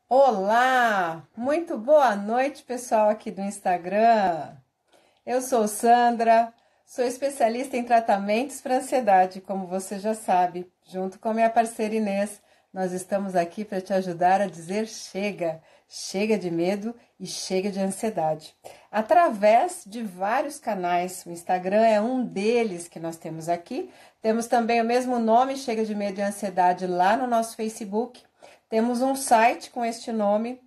Olá, muito boa noite, pessoal aqui do Instagram. Eu sou Sandra, sou especialista em tratamentos para ansiedade, como você já sabe. Junto com a minha parceira Inês, nós estamos aqui para te ajudar a dizer chega, chega de medo e chega de ansiedade. Através de vários canais, o Instagram é um deles que nós temos aqui. Temos também o mesmo nome, Chega de Medo e Ansiedade, lá no nosso Facebook. Temos um site com este nome,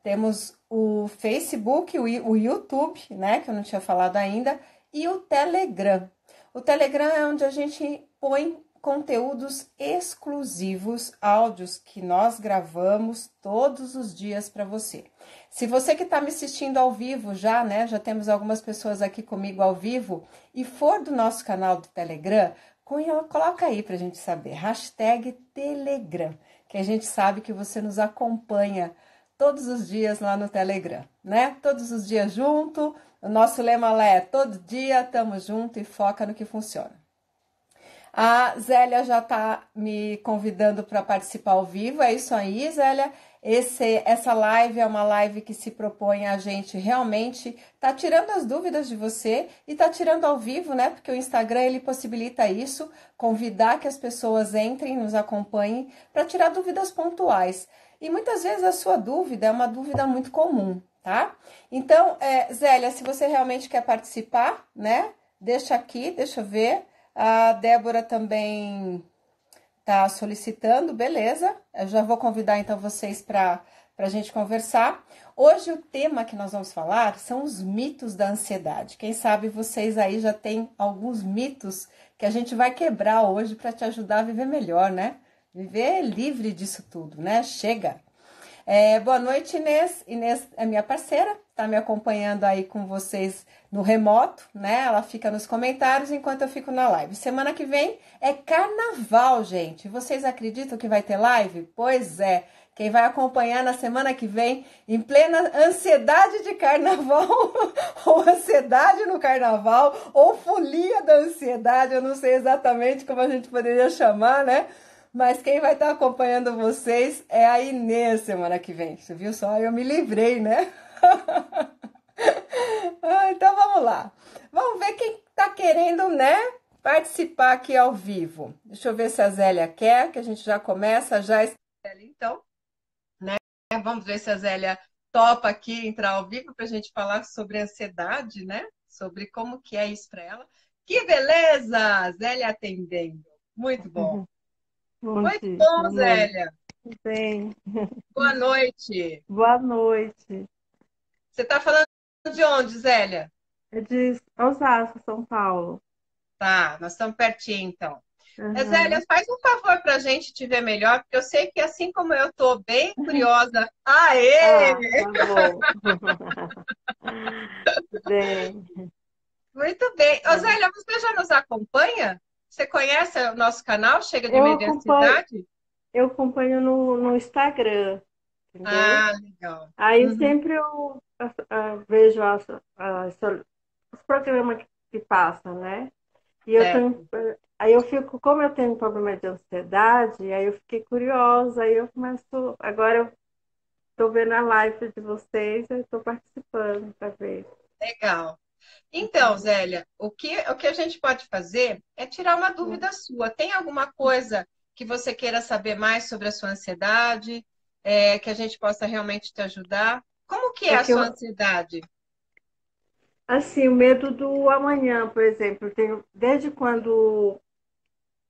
temos o Facebook, o YouTube, né, que eu não tinha falado ainda, e o Telegram. O Telegram é onde a gente põe conteúdos exclusivos, áudios que nós gravamos todos os dias para você. Se você que está me assistindo ao vivo já, né, já temos algumas pessoas aqui comigo ao vivo, e for do nosso canal do Telegram, coloca aí para a gente saber, hashtag Telegram, que a gente sabe que você nos acompanha todos os dias lá no Telegram, né? Todos os dias junto. O nosso lema lá é todo dia, tamo junto e foca no que funciona. A Zélia já está me convidando para participar ao vivo. É isso aí, Zélia. Essa live é uma live que se propõe a gente realmente tá tirando as dúvidas de você e tá tirando ao vivo, né? Porque o Instagram ele possibilita isso, convidar que as pessoas entrem, nos acompanhem para tirar dúvidas pontuais. E muitas vezes a sua dúvida é uma dúvida muito comum, tá? Então, Zélia, se você realmente quer participar, né? Deixa aqui, deixa eu ver. A Débora também está solicitando, beleza? Eu já vou convidar então vocês para a gente conversar. Hoje o tema que nós vamos falar são os mitos da ansiedade. Quem sabe vocês aí já têm alguns mitos que a gente vai quebrar hoje para te ajudar a viver melhor, né? Viver livre disso tudo, né? Chega! Boa noite, Inês. Inês é minha parceira, tá me acompanhando aí com vocês no remoto, né? Ela fica nos comentários enquanto eu fico na live. Semana que vem é carnaval, gente. Vocês acreditam que vai ter live? Pois é. Quem vai acompanhar na semana que vem, em plena ansiedade de carnaval, ou ansiedade no carnaval, ou folia da ansiedade, eu não sei exatamente como a gente poderia chamar, né? Mas quem vai estar acompanhando vocês é a Inês semana que vem. Você viu só? Eu me livrei, né? Então vamos lá. Vamos ver quem está querendo, né? Participar aqui ao vivo. Deixa eu ver se a Zélia quer, que a gente já começa já. Então, né? Vamos ver se a Zélia topa aqui entrar ao vivo para a gente falar sobre ansiedade, né? Sobre como que é isso para ela. Que beleza! Zélia atendendo. Muito bom. Bom Muito dia, bom, boa noite. Zélia. Bem, Boa noite. boa noite. Você está falando de onde, Zélia? É de Osasco, São Paulo. Tá, nós estamos pertinho, então. Zélia, Aham. faz um favor para a gente te ver melhor, porque eu sei que assim como eu estou bem curiosa. Aê! Ah, tá bom. Bem, Muito bem. Ô, ah, Zélia, você já nos acompanha? Você conhece o nosso canal, Chega de eu acompanho, Mediancidade? eu acompanho no Instagram, entendeu? Ah, legal. Aí Uhum, sempre eu vejo os programas que passam, né? E eu tenho, certo. aí eu fico, como eu tenho problema de ansiedade, aí eu fiquei curiosa, aí eu começo, agora eu estou vendo a live de vocês, eu estou participando para ver. Legal. Então, Zélia, o que a gente pode fazer é tirar uma dúvida sua. Tem alguma coisa que você queira saber mais sobre a sua ansiedade, que a gente possa realmente te ajudar? Como que é É a que sua eu, ansiedade? assim, o medo do amanhã, por exemplo, eu tenho, desde quando,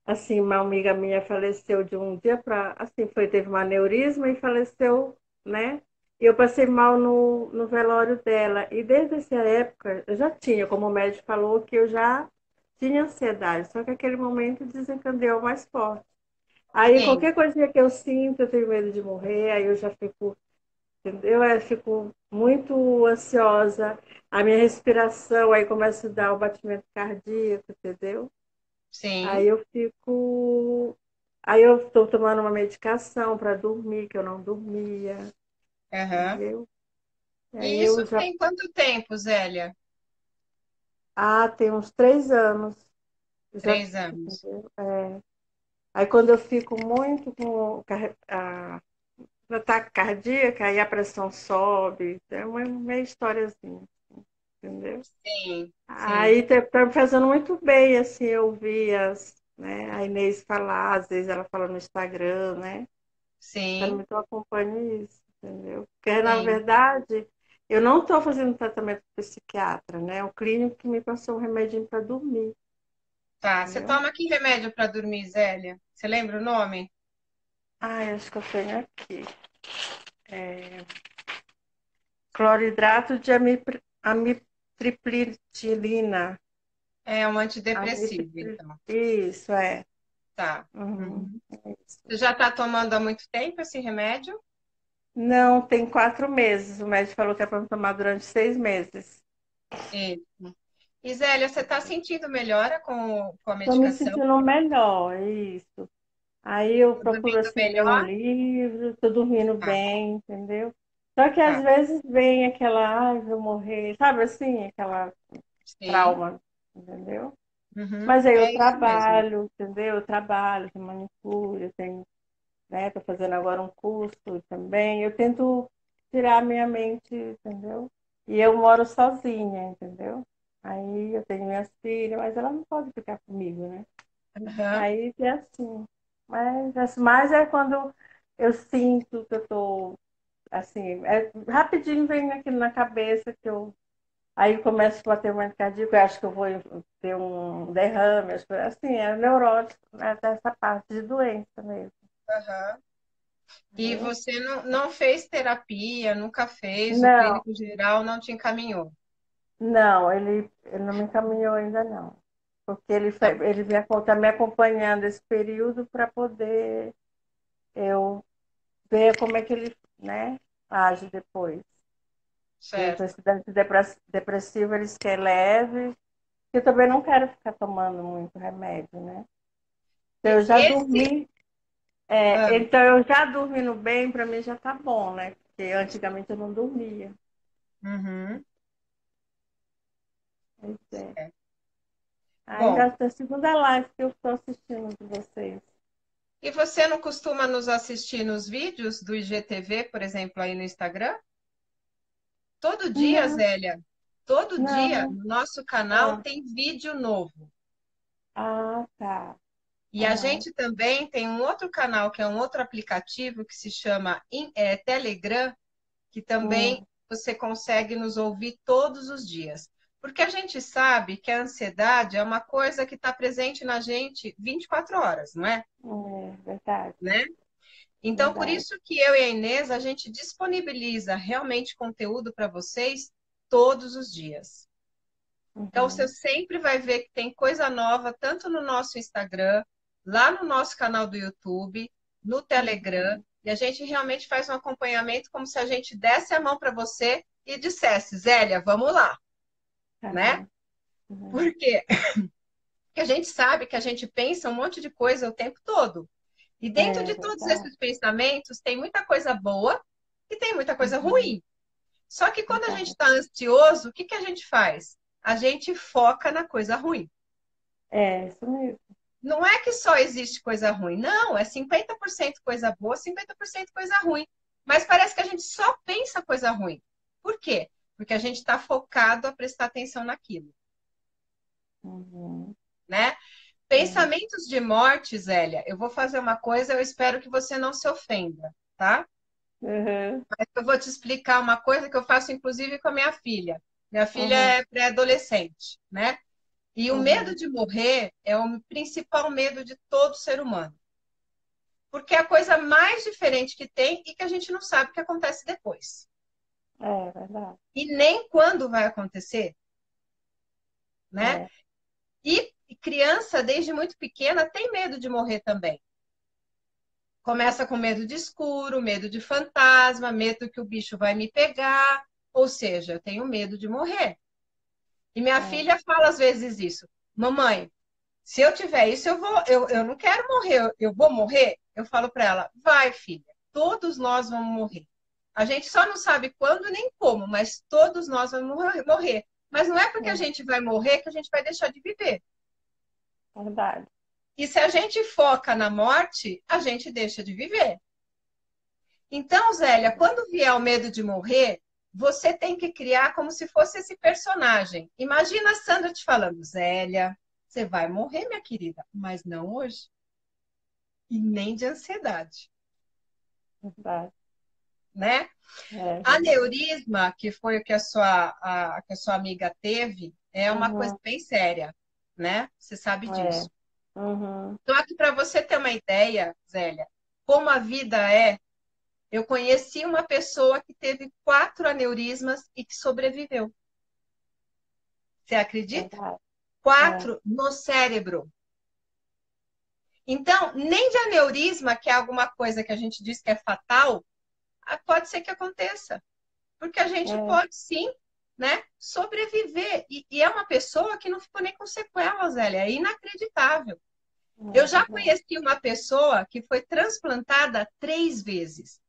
assim, uma amiga minha faleceu de um dia para, assim, teve um aneurisma e faleceu, né? E eu passei mal no velório dela. E desde essa época, eu já tinha, como o médico falou, que eu já tinha ansiedade, só que aquele momento desencadeou mais forte. Aí Sim, qualquer coisinha que eu sinto, eu tenho medo de morrer, aí eu já fico, entendeu? Eu fico muito ansiosa, a minha respiração aí começa a dar o batimento cardíaco, entendeu? Aí sim. eu fico, aí eu estou tomando uma medicação para dormir, que eu não dormia, Aham. entendeu? Aí E eu isso já, tem quanto tempo, Zélia? tem uns 3 anos, já, 3 anos. entendeu? Aí quando eu fico muito com ataque cardíaco, aí a pressão sobe. É uma meia historiazinha, entendeu? Sim, sim, Aí tá me fazendo muito bem, assim, eu vi né, a Inês falar, às vezes ela fala no Instagram, né? sim, Também eu acompanho isso, entendeu? Porque, na sim. verdade, eu não estou fazendo tratamento com psiquiatra, né? O clínico que me passou um remedinho para dormir, Tá. Você entendeu? toma que remédio para dormir, Zélia? Você lembra o nome? Ah, acho que eu tenho aqui. É, cloridrato de amitriptilina. É um antidepressivo, Amitriptil... então. Isso, é. Tá. Uhum, Uhum. isso. Você já está tomando há muito tempo esse remédio? Não, tem 4 meses. O médico falou que é para tomar durante 6 meses. Isso. E Zélia, você está sentindo melhora com a Estou me medicação? sentindo melhor, isso. Aí eu Tá procuro dormindo assim ler um melhor? livro, estou dormindo Tá, bem, entendeu? Só que às tá. vezes vem aquela, ai, vou morrer, sabe assim, aquela Sim. trauma, entendeu? Uhum. Mas aí eu É isso mesmo. trabalho, entendeu? Eu trabalho, tenho manicure, eu tenho, né, tô fazendo agora um curso também. Eu tento tirar a minha mente, entendeu? E eu moro sozinha, entendeu? Aí eu tenho minhas filhas, mas ela não pode ficar comigo, né? Uhum. Aí é assim. Mas é quando eu sinto que eu tô assim, rapidinho vem aquilo na cabeça que eu aí começo a bater um cardíaco, eu acho que eu vou ter um derrame, assim, é neurótico, né, dessa parte de doença mesmo, Uhum. E entendeu? você não fez terapia, nunca fez, o Não, clínico geral não te encaminhou. não, ele não me encaminhou ainda não. Porque Tá, ele tá me acompanhando esse período para poder eu ver como é que ele, né, age depois. Porque certo. esse depressivo eles querem leve. Eu também não quero ficar tomando muito remédio, né? Então, eu já Esse. dormi, Ah, então eu já dormindo bem, para mim já tá bom, né? Porque antigamente eu não dormia. uhum. Pois é. Certo. Aí já Bom, é a segunda live que eu estou assistindo de vocês. e você não costuma nos assistir nos vídeos do IGTV, por exemplo, aí no Instagram? Todo dia, Não, Zélia, todo dia não. no nosso canal Ah, tem vídeo novo. tá. E a Aham. gente também tem um outro canal, que é um outro aplicativo que se chama Telegram, que também Hum, você consegue nos ouvir todos os dias. Porque a gente sabe que a ansiedade é uma coisa que está presente na gente 24 horas, não é? verdade, Né? Então, por verdade. isso que eu e a Inês, a gente disponibiliza realmente conteúdo para vocês todos os dias. Então, você Uhum, sempre vai ver que tem coisa nova, tanto no nosso Instagram, lá no nosso canal do YouTube, no Telegram, uhum, e a gente realmente faz um acompanhamento como se a gente desse a mão para você e dissesse, Zélia, vamos lá, né? aham, uhum. Por quê? Porque a gente sabe que a gente pensa um monte de coisa o tempo todo. E dentro É de todos verdade. esses pensamentos, tem muita coisa boa e tem muita coisa Uhum, ruim. Só que quando a gente verdade. está ansioso, o que que a gente faz? A gente foca na coisa ruim. É, isso mesmo. Não é que só existe coisa ruim, não, é 50% coisa boa, 50% coisa ruim. Mas parece que a gente só pensa coisa ruim. Por quê? Porque a gente está focado a prestar atenção naquilo, Uhum, né? é. Pensamentos de morte, Zélia, eu vou fazer uma coisa, eu espero que você não se ofenda, tá? Uhum, Eu vou te explicar uma coisa que eu faço, inclusive, com a minha filha. Minha filha uhum, é pré-adolescente, né? E o medo uhum. de morrer é o principal medo de todo ser humano. Porque é a coisa mais diferente que tem e que a gente não sabe o que acontece depois. É verdade. E nem quando vai acontecer, né? É. E criança, desde muito pequena, tem medo de morrer também. Começa com medo de escuro, medo de fantasma, medo que o bicho vai me pegar. Ou seja, eu tenho medo de morrer. E minha É, filha fala às vezes isso: Mamãe, se eu tiver isso, eu não quero morrer, eu vou morrer? Eu falo para ela: Vai, filha, todos nós vamos morrer. A gente só não sabe quando nem como, mas todos nós vamos morrer. Mas não é porque a é gente vai morrer que a gente vai deixar de viver. verdade. E se a gente foca na morte, a gente deixa de viver. Então, Zélia, quando vier o medo de morrer, você tem que criar como se fosse esse personagem. Imagina a Sandra te falando, Zélia, você vai morrer, minha querida, mas não hoje. E nem de ansiedade, Verdade. né? É verdade. Aneurisma, que foi o que que a sua amiga teve, é uma coisa Uhum. bem séria, né? Você sabe É. disso. Uhum. Só que para você ter uma ideia, Zélia, como a vida é, eu conheci uma pessoa que teve 4 aneurismas e que sobreviveu. Você acredita? Verdade. É. 4 no cérebro. Então, nem de aneurisma, que é alguma coisa que a gente diz que é fatal, pode ser que aconteça. Porque a gente É. pode sim, né, sobreviver. E é uma pessoa que não ficou nem com sequelas, Zélia. É inacreditável. Eu É já verdade. conheci uma pessoa que foi transplantada 3 vezes.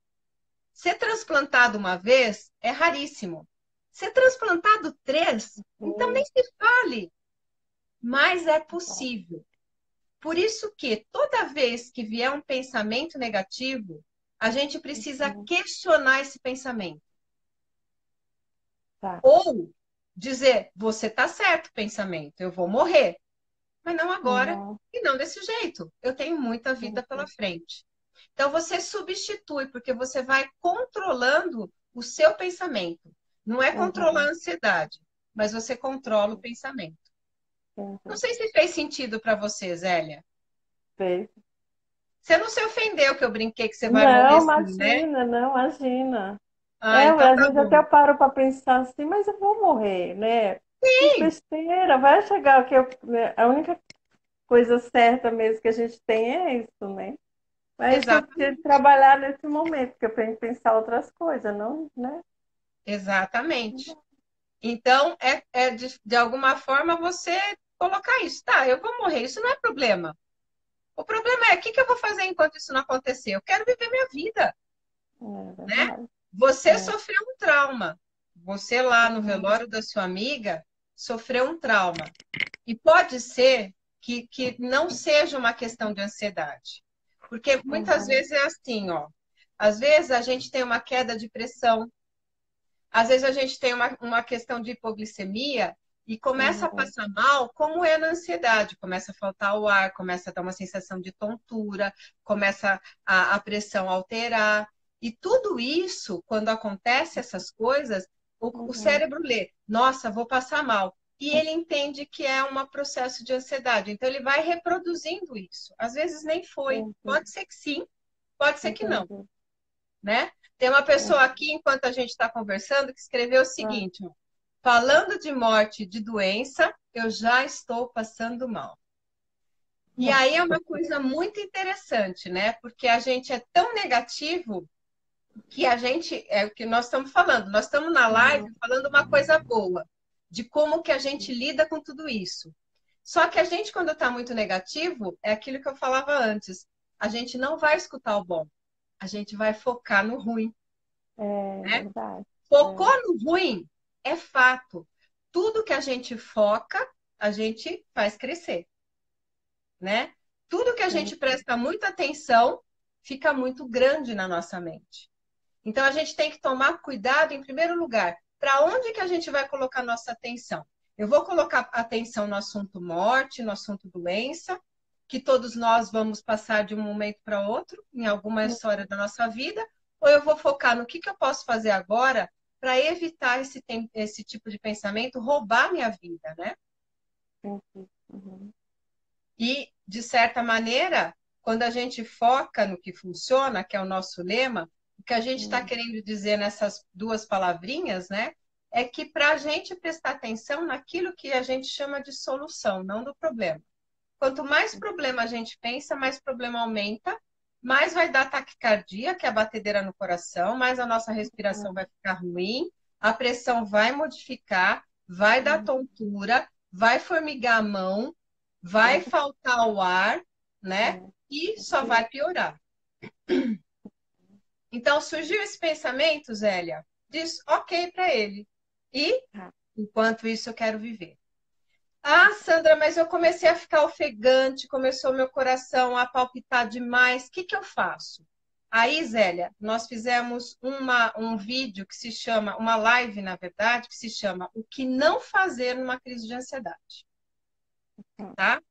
Ser transplantado uma vez é raríssimo. Ser transplantado 3, então nem Sim. se fale. Mas é Verdade. possível. Por isso que toda vez que vier um pensamento negativo, a gente precisa Uhum. questionar esse pensamento. Tá. Ou dizer, você está certo, pensamento, eu vou morrer. Mas não agora Uhum. e não desse jeito. Eu tenho muita vida pela Uhum. frente. Então você substitui, porque você vai controlando o seu pensamento. Não é controlar a Uhum. ansiedade, mas você controla o pensamento. Não Uhum. sei se fez sentido para você, Zélia. Fez. Você não se ofendeu que eu brinquei que você vai morrer Não, sim, né? imagina, não, imagina. Ah, É, então às tá vezes até bom. eu paro para pensar assim, mas eu vou morrer, né? Que besteira, vai chegar o que né, a única coisa certa mesmo que a gente tem é isso, né? Mas eu preciso Exatamente. trabalhar nesse momento, porque eu tenho que pensar outras coisas, não, né? Exatamente. Então, é de alguma forma você colocar isso. Tá, eu vou morrer, isso não é problema. O problema é, o que que eu vou fazer enquanto isso não acontecer? Eu quero viver minha vida, É né? verdade. Você É. sofreu um trauma. Você lá no Uhum. velório da sua amiga sofreu um trauma. E pode ser que não seja uma questão de ansiedade. Porque muitas Uhum. vezes é assim, ó. Às vezes a gente tem uma queda de pressão, às vezes a gente tem uma questão de hipoglicemia e começa a Uhum. passar mal, como é na ansiedade. Começa a faltar o ar, começa a dar uma sensação de tontura, começa a pressão alterar. E tudo isso, quando acontece essas coisas, o Uhum. cérebro lê, nossa, vou passar mal. E ele entende que é um processo de ansiedade. Então, ele vai reproduzindo isso. Às vezes nem foi. Entendi. Pode ser que sim, pode ser que não, Entendi. né? Tem uma pessoa Uhum. aqui, enquanto a gente está conversando, que escreveu o Ah, seguinte: ó, falando de morte e de doença, eu já estou passando mal. E aí é nossa. uma coisa muito interessante, né? Porque a gente é tão negativo que a gente, é o que nós estamos falando, nós estamos na live Uhum. falando uma coisa boa, de como que a gente lida com tudo isso. Só que a gente, quando está muito negativo, é aquilo que eu falava antes, a gente não vai escutar o bom, a gente vai focar no ruim, É né? verdade. Focou É. no ruim, é fato. Tudo que a gente foca, a gente faz crescer, né? Tudo que a gente Sim. presta muita atenção, fica muito grande na nossa mente. Então a gente tem que tomar cuidado, em primeiro lugar, para onde que a gente vai colocar nossa atenção? Eu vou colocar atenção no assunto morte, no assunto doença, que todos nós vamos passar de um momento para outro, em alguma história da nossa vida, ou eu vou focar no que eu posso fazer agora para evitar esse tipo de pensamento roubar minha vida, né? Entendi. Uhum. E, de certa maneira, quando a gente foca no que funciona, que é o nosso lema, o que a gente está Uhum. querendo dizer nessas 2 palavrinhas, né? É que para a gente prestar atenção naquilo que a gente chama de solução, não do problema. Quanto mais problema a gente pensa, mais problema aumenta, mais vai dar taquicardia, que é a batedeira no coração, mais a nossa respiração vai ficar ruim, a pressão vai modificar, vai dar Uhum. tontura, vai formigar a mão, vai Uhum. faltar o ar, né? É. E só vai piorar. Então surgiu esse pensamento, Zélia, diz ok para ele. E, Tá. enquanto isso, eu quero viver. Ah, Sandra, mas eu comecei a ficar ofegante, começou meu coração a palpitar demais. O que que eu faço? Aí, Zélia, nós fizemos um vídeo que se chama, uma live, na verdade, que se chama O que não fazer numa crise de ansiedade, tá?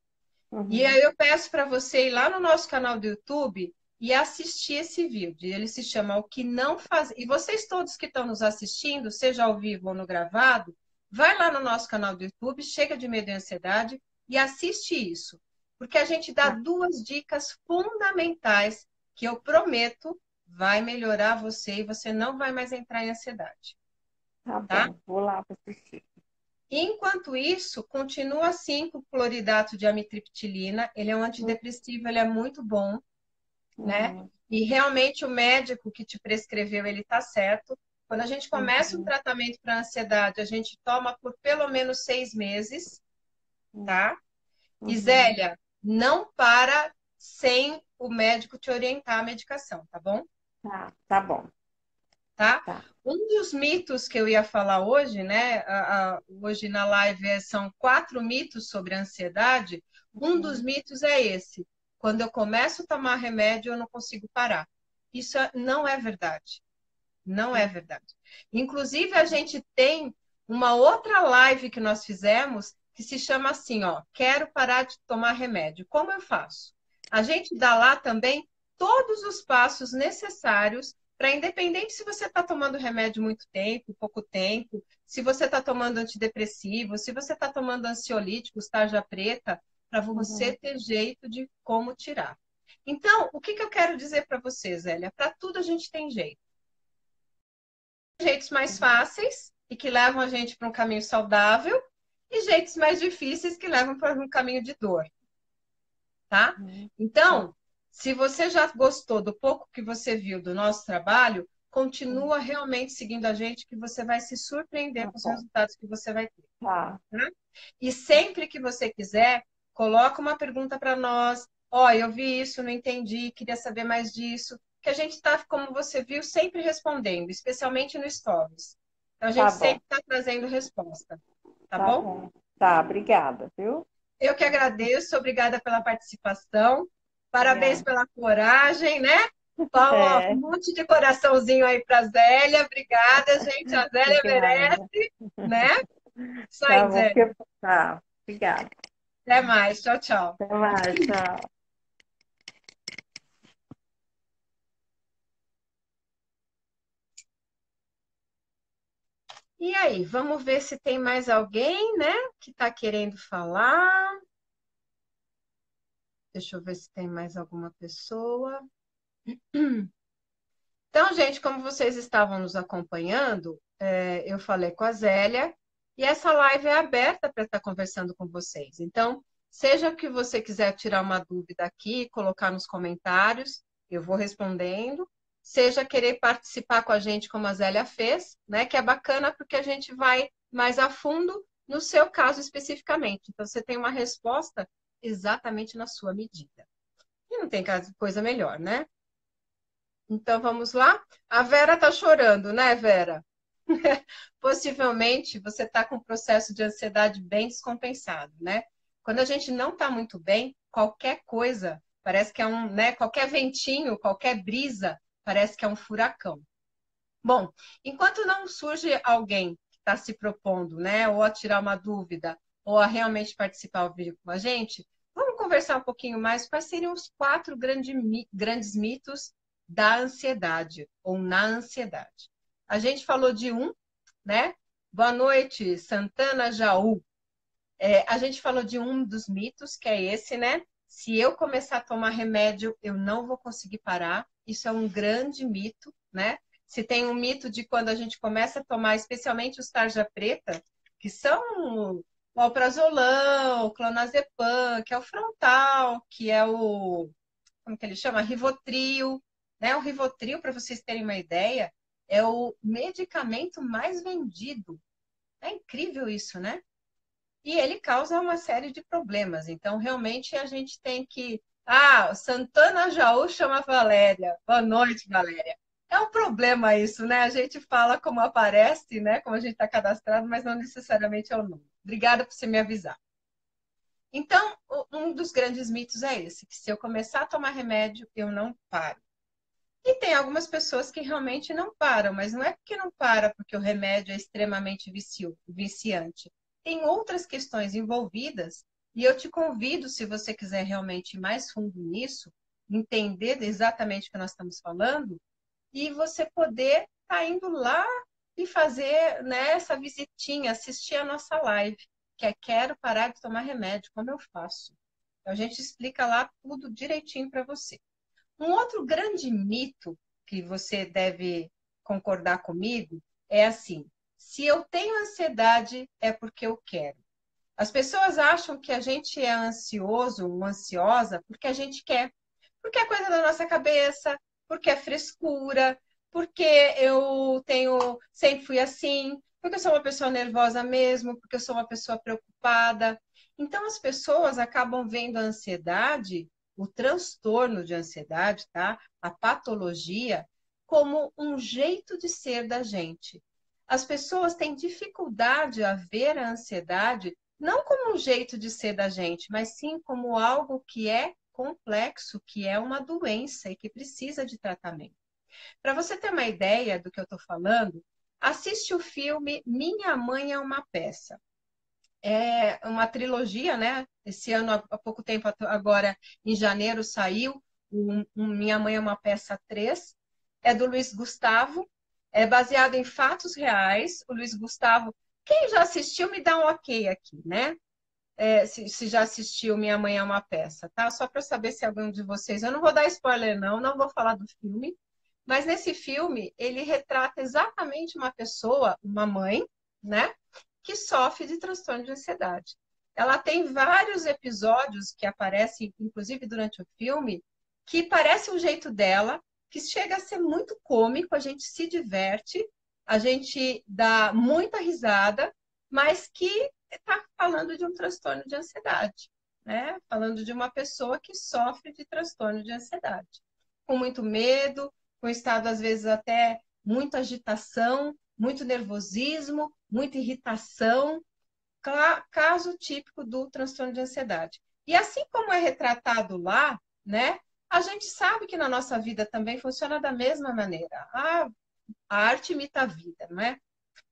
E Uhum. aí eu peço para você ir lá no nosso canal do YouTube e assistir esse vídeo. Ele se chama O que não fazer. E vocês todos que estão nos assistindo, seja ao vivo ou no gravado, vai lá no nosso canal do YouTube, Chega de Medo e Ansiedade, e assiste isso. Porque a gente dá Tá, duas dicas fundamentais que eu prometo vai melhorar você e você não vai mais entrar em ansiedade, tá tá? bom, vou lá para assistir. Enquanto isso, continua assim com o cloridato de amitriptilina. Ele é um antidepressivo, ele é muito bom, né? Uhum. E realmente o médico que te prescreveu, ele tá certo. Quando a gente começa um Uhum. tratamento para ansiedade, a gente toma por pelo menos 6 meses, tá? E Uhum. Zélia, não para sem o médico te orientar a medicação, tá bom? Tá, tá bom. Tá? Tá. Um dos mitos que eu ia falar hoje, né? Hoje na live são 4 mitos sobre a ansiedade. Um dos Uhum. mitos é esse: quando eu começo a tomar remédio, eu não consigo parar. Isso não é verdade. Não é verdade. Inclusive, a gente tem uma outra live que nós fizemos que se chama assim, ó, quero parar de tomar remédio. Como eu faço? A gente dá lá também todos os passos necessários para, independente se você está tomando remédio muito tempo, pouco tempo, se você está tomando antidepressivo, se você está tomando ansiolíticos, tarja preta, para você Uhum. ter jeito de como tirar. Então, o que que eu quero dizer para você, Zélia? Para tudo a gente tem jeito. Jeitos mais fáceis e que levam a gente para um caminho saudável e jeitos mais difíceis que levam para um caminho de dor, tá? Uhum. Tá, Então, se você já gostou do pouco que você viu do nosso trabalho, continua realmente seguindo a gente que você vai se surpreender tá com os bom. resultados que você vai ter, Tá, tá? E sempre que você quiser, coloca uma pergunta para nós. Ó, eu vi isso, não entendi, queria saber mais disso. Que a gente está, como você viu, sempre respondendo, especialmente no Stories. Então, a tá gente bom. sempre está trazendo resposta, tá Tá bom? bom. Tá, obrigada, viu? Eu que agradeço, obrigada pela participação, parabéns Obrigada. pela coragem, né? Ó, um É, monte de coraçãozinho aí para Zélia, obrigada, gente. A Zélia obrigada. merece, né? Isso Tá aí, bom, Zélia. tá. Obrigada. Até mais, tchau, tchau. Até mais, tchau. E aí, vamos ver se tem mais alguém, né, que está querendo falar. Deixa eu ver se tem mais alguma pessoa. Então, gente, como vocês estavam nos acompanhando, eu falei com a Zélia e essa live é aberta para estar conversando com vocês. Então, seja o que você quiser tirar uma dúvida aqui, colocar nos comentários, eu vou respondendo. Seja querer participar com a gente, como a Zélia fez, né? Que é bacana porque a gente vai mais a fundo no seu caso especificamente. Então, você tem uma resposta exatamente na sua medida. E não tem coisa melhor, né? Então vamos lá? A Vera está chorando, né, Vera? Possivelmente você está com um processo de ansiedade bem descompensado, né? Quando a gente não está muito bem, qualquer coisa parece que é um, né? Qualquer ventinho, qualquer brisa parece que é um furacão. Bom, enquanto não surge alguém que está se propondo, né, ou a tirar uma dúvida, ou a realmente participar ao vivo com a gente, vamos conversar um pouquinho mais quais seriam os 4 grandes mitos da ansiedade, ou na ansiedade. A gente falou de um, né? Boa noite, Santana Jaú. A gente falou de um dos mitos, que é esse, né? Se eu começar a tomar remédio, eu não vou conseguir parar. Isso é um grande mito, né? Se tem um mito de quando a gente começa a tomar, especialmente os tarja preta, que são o alprazolam, o clonazepam, que é o frontal, que é o, como que ele chama? Rivotril, né? O Rivotril, para vocês terem uma ideia, é o medicamento mais vendido. É incrível isso, né? E ele causa uma série de problemas. Então, realmente, a gente tem que. Ah, Santana Jaú chama Valéria. Boa noite, Valéria. É um problema isso, né? A gente fala como aparece, né? Como a gente está cadastrado, mas não necessariamente é o nome. Obrigada por você me avisar. Então, um dos grandes mitos é esse, que se eu começar a tomar remédio, eu não paro. E tem algumas pessoas que realmente não param, mas não é porque não para porque o remédio é extremamente viciante. Tem outras questões envolvidas, e eu te convido, se você quiser realmente ir mais fundo nisso, entender exatamente o que nós estamos falando, e você poder estar indo lá e fazer, né, essa visitinha, assistir a nossa live, que é Quero Parar de Tomar Remédio, como eu faço. Então, a gente explica lá tudo direitinho para você. Um outro grande mito que você deve concordar comigo é assim: se eu tenho ansiedade, é porque eu quero. As pessoas acham que a gente é ansioso ou ansiosa porque a gente quer, porque é coisa da nossa cabeça, porque é frescura, porque eu tenho, sempre fui assim, porque eu sou uma pessoa nervosa mesmo, porque eu sou uma pessoa preocupada. Então as pessoas acabam vendo a ansiedade, o transtorno de ansiedade, tá? A patologia, como um jeito de ser da gente. As pessoas têm dificuldade a ver a ansiedade não como um jeito de ser da gente, mas sim como algo que é complexo, que é uma doença e que precisa de tratamento. Para você ter uma ideia do que eu estou falando, assiste o filme Minha Mãe é uma Peça. É uma trilogia, né? Esse ano, há pouco tempo, agora em janeiro, saiu Minha Mãe é uma Peça 3. É do Luiz Gustavo, é baseado em fatos reais. O Luiz Gustavo, quem já assistiu, me dá um ok aqui, né? Se já assistiu Minha Mãe é uma Peça, tá? Só para saber se algum de vocês. Eu não vou dar spoiler, não, não vou falar do filme, mas nesse filme ele retrata exatamente uma pessoa, uma mãe, né, que sofre de transtorno de ansiedade. Ela tem vários episódios que aparecem, inclusive durante o filme, que parece o jeito dela, que chega a ser muito cômico, a gente se diverte, a gente dá muita risada, mas que está falando de um transtorno de ansiedade, né? Falando de uma pessoa que sofre de transtorno de ansiedade, com muito medo, com estado às vezes até muita agitação, muito nervosismo, muita irritação, caso típico do transtorno de ansiedade. E assim como é retratado lá, né? A gente sabe que na nossa vida também funciona da mesma maneira. A arte imita a vida, não é?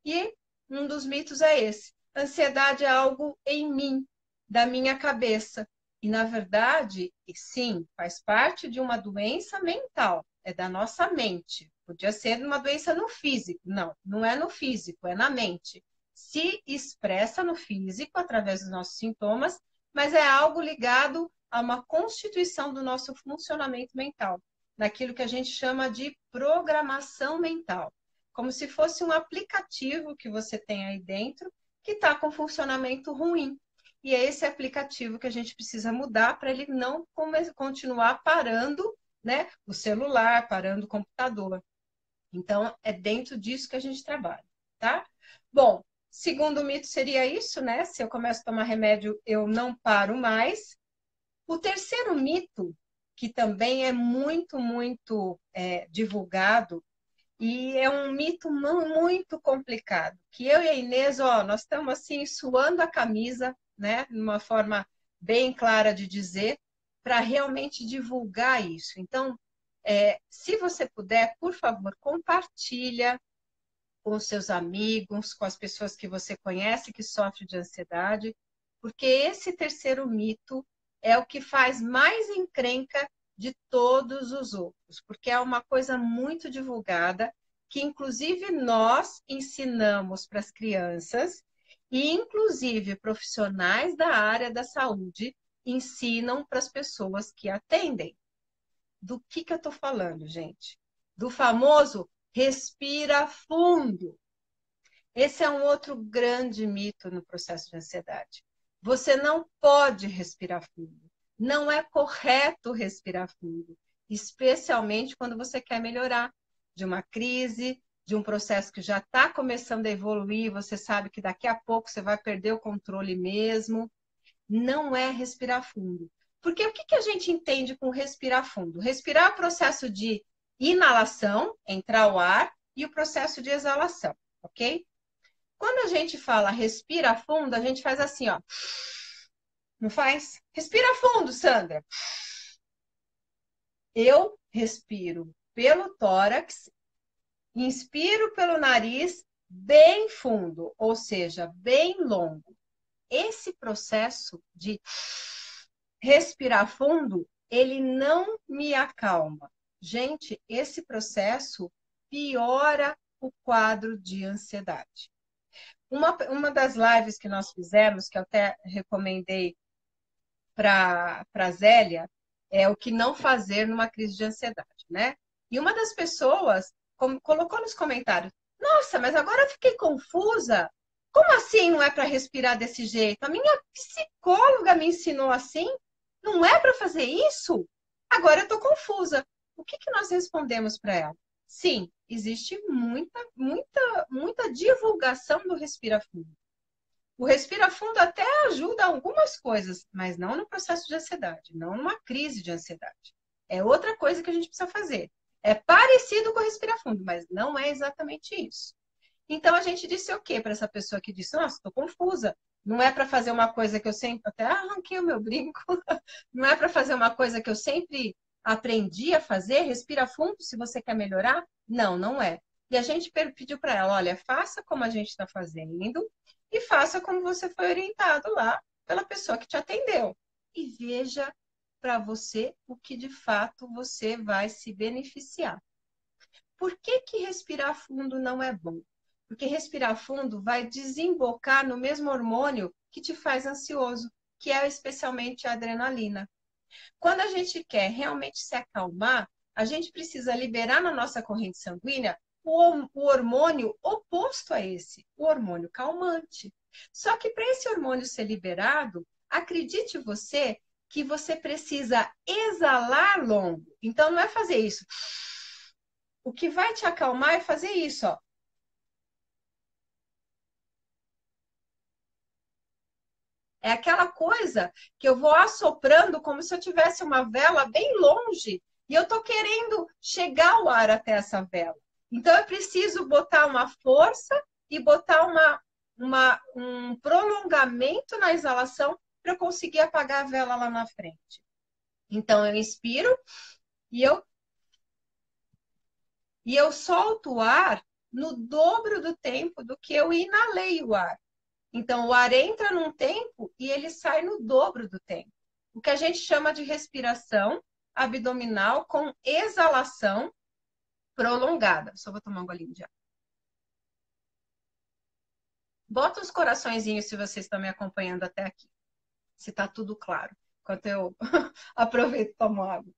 E um dos mitos é esse: ansiedade é algo em mim, da minha cabeça. E, na verdade, sim, faz parte de uma doença mental, é da nossa mente. Podia ser uma doença no físico. Não, não é no físico, é na mente. Se expressa no físico através dos nossos sintomas, mas é algo ligado a uma constituição do nosso funcionamento mental, naquilo que a gente chama de programação mental, como se fosse um aplicativo que você tem aí dentro que está com funcionamento ruim. E é esse aplicativo que a gente precisa mudar para ele não continuar parando, né, o celular, parando o computador. Então, é dentro disso que a gente trabalha, tá? Bom, segundo mito seria isso, né? Se eu começo a tomar remédio, eu não paro mais. O terceiro mito, que também é muito divulgado, e é um mito muito complicado, que eu e a Inês, ó, nós estamos assim suando a camisa, né, de uma forma bem clara de dizer, para realmente divulgar isso. Então, se você puder, por favor, compartilha com os seus amigos, com as pessoas que você conhece que sofrem de ansiedade, porque esse terceiro mito é o que faz mais encrenca de todos os outros, porque é uma coisa muito divulgada, que inclusive nós ensinamos para as crianças, e inclusive profissionais da área da saúde ensinam para as pessoas que atendem. Do que eu estou falando, gente? Do famoso respira fundo. Esse é um outro grande mito no processo de ansiedade. Você não pode respirar fundo. Não é correto respirar fundo, especialmente quando você quer melhorar de uma crise, de um processo que já está começando a evoluir, você sabe que daqui a pouco você vai perder o controle mesmo. Não é respirar fundo. Porque o que a gente entende com respirar fundo? Respirar é o processo de inalação, entrar o ar, e o processo de exalação, ok? Quando a gente fala respira fundo, a gente faz assim, ó. Não faz? Respira fundo, Sandra. Eu respiro pelo tórax, inspiro pelo nariz bem fundo, ou seja, bem longo. Esse processo de respirar fundo, ele não me acalma. Gente, esse processo piora o quadro de ansiedade. Uma das lives que nós fizemos, que eu até recomendei para a Zélia, é o que não fazer numa crise de ansiedade, né? E uma das pessoas colocou nos comentários: nossa, mas agora eu fiquei confusa. Como assim não é para respirar desse jeito? A minha psicóloga me ensinou assim. Não é para fazer isso? Agora eu estou confusa. O que nós respondemos para ela? Sim, existe muita divulgação do Respira Fundo. O Respira Fundo até ajuda algumas coisas, mas não no processo de ansiedade, não numa crise de ansiedade. É outra coisa que a gente precisa fazer. É parecido com o Respira Fundo, mas não é exatamente isso. Então a gente disse o quê para essa pessoa que disse: nossa, estou confusa. Não é para fazer uma coisa que eu sempre. Até arranquei o meu brinco. Não é para fazer uma coisa que eu sempre aprendi a fazer. Respira fundo se você quer melhorar. Não, não é. E a gente pediu para ela: olha, faça como a gente está fazendo e faça como você foi orientado lá pela pessoa que te atendeu. E veja para você o que de fato você vai se beneficiar. Por que respirar fundo não é bom? Porque respirar fundo vai desembocar no mesmo hormônio que te faz ansioso, que é especialmente a adrenalina. Quando a gente quer realmente se acalmar, a gente precisa liberar na nossa corrente sanguínea o hormônio oposto a esse, o hormônio calmante. Só que para esse hormônio ser liberado, acredite você que você precisa exalar longo. Então não é fazer isso. O que vai te acalmar é fazer isso, ó. É aquela coisa que eu vou assoprando como se eu tivesse uma vela bem longe e eu estou querendo chegar o ar até essa vela. Então eu preciso botar uma força e botar um prolongamento na exalação para eu conseguir apagar a vela lá na frente. Então eu inspiro e eu solto o ar no dobro do tempo do que eu inalei o ar. Então, o ar entra num tempo e ele sai no dobro do tempo. O que a gente chama de respiração abdominal com exalação prolongada. Só vou tomar um golinho de ar. Bota os coraçõezinhos se vocês estão me acompanhando até aqui. Se está tudo claro. Enquanto eu aproveito e tomo água.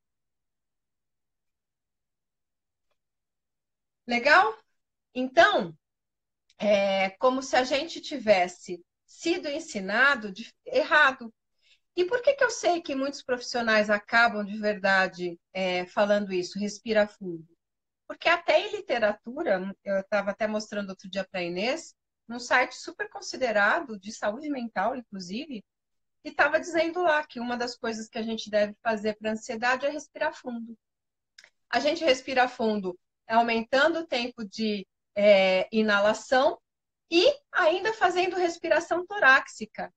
Legal? Então, é como se a gente tivesse sido ensinado errado. E por que eu sei que muitos profissionais acabam de verdade falando isso? Respira fundo. Porque até em literatura, eu estava até mostrando outro dia para a Inês, num site super considerado, de saúde mental, inclusive, e estava dizendo lá que uma das coisas que a gente deve fazer para a ansiedade é respirar fundo. A gente respira fundo aumentando o tempo de inalação e ainda fazendo respiração torácica.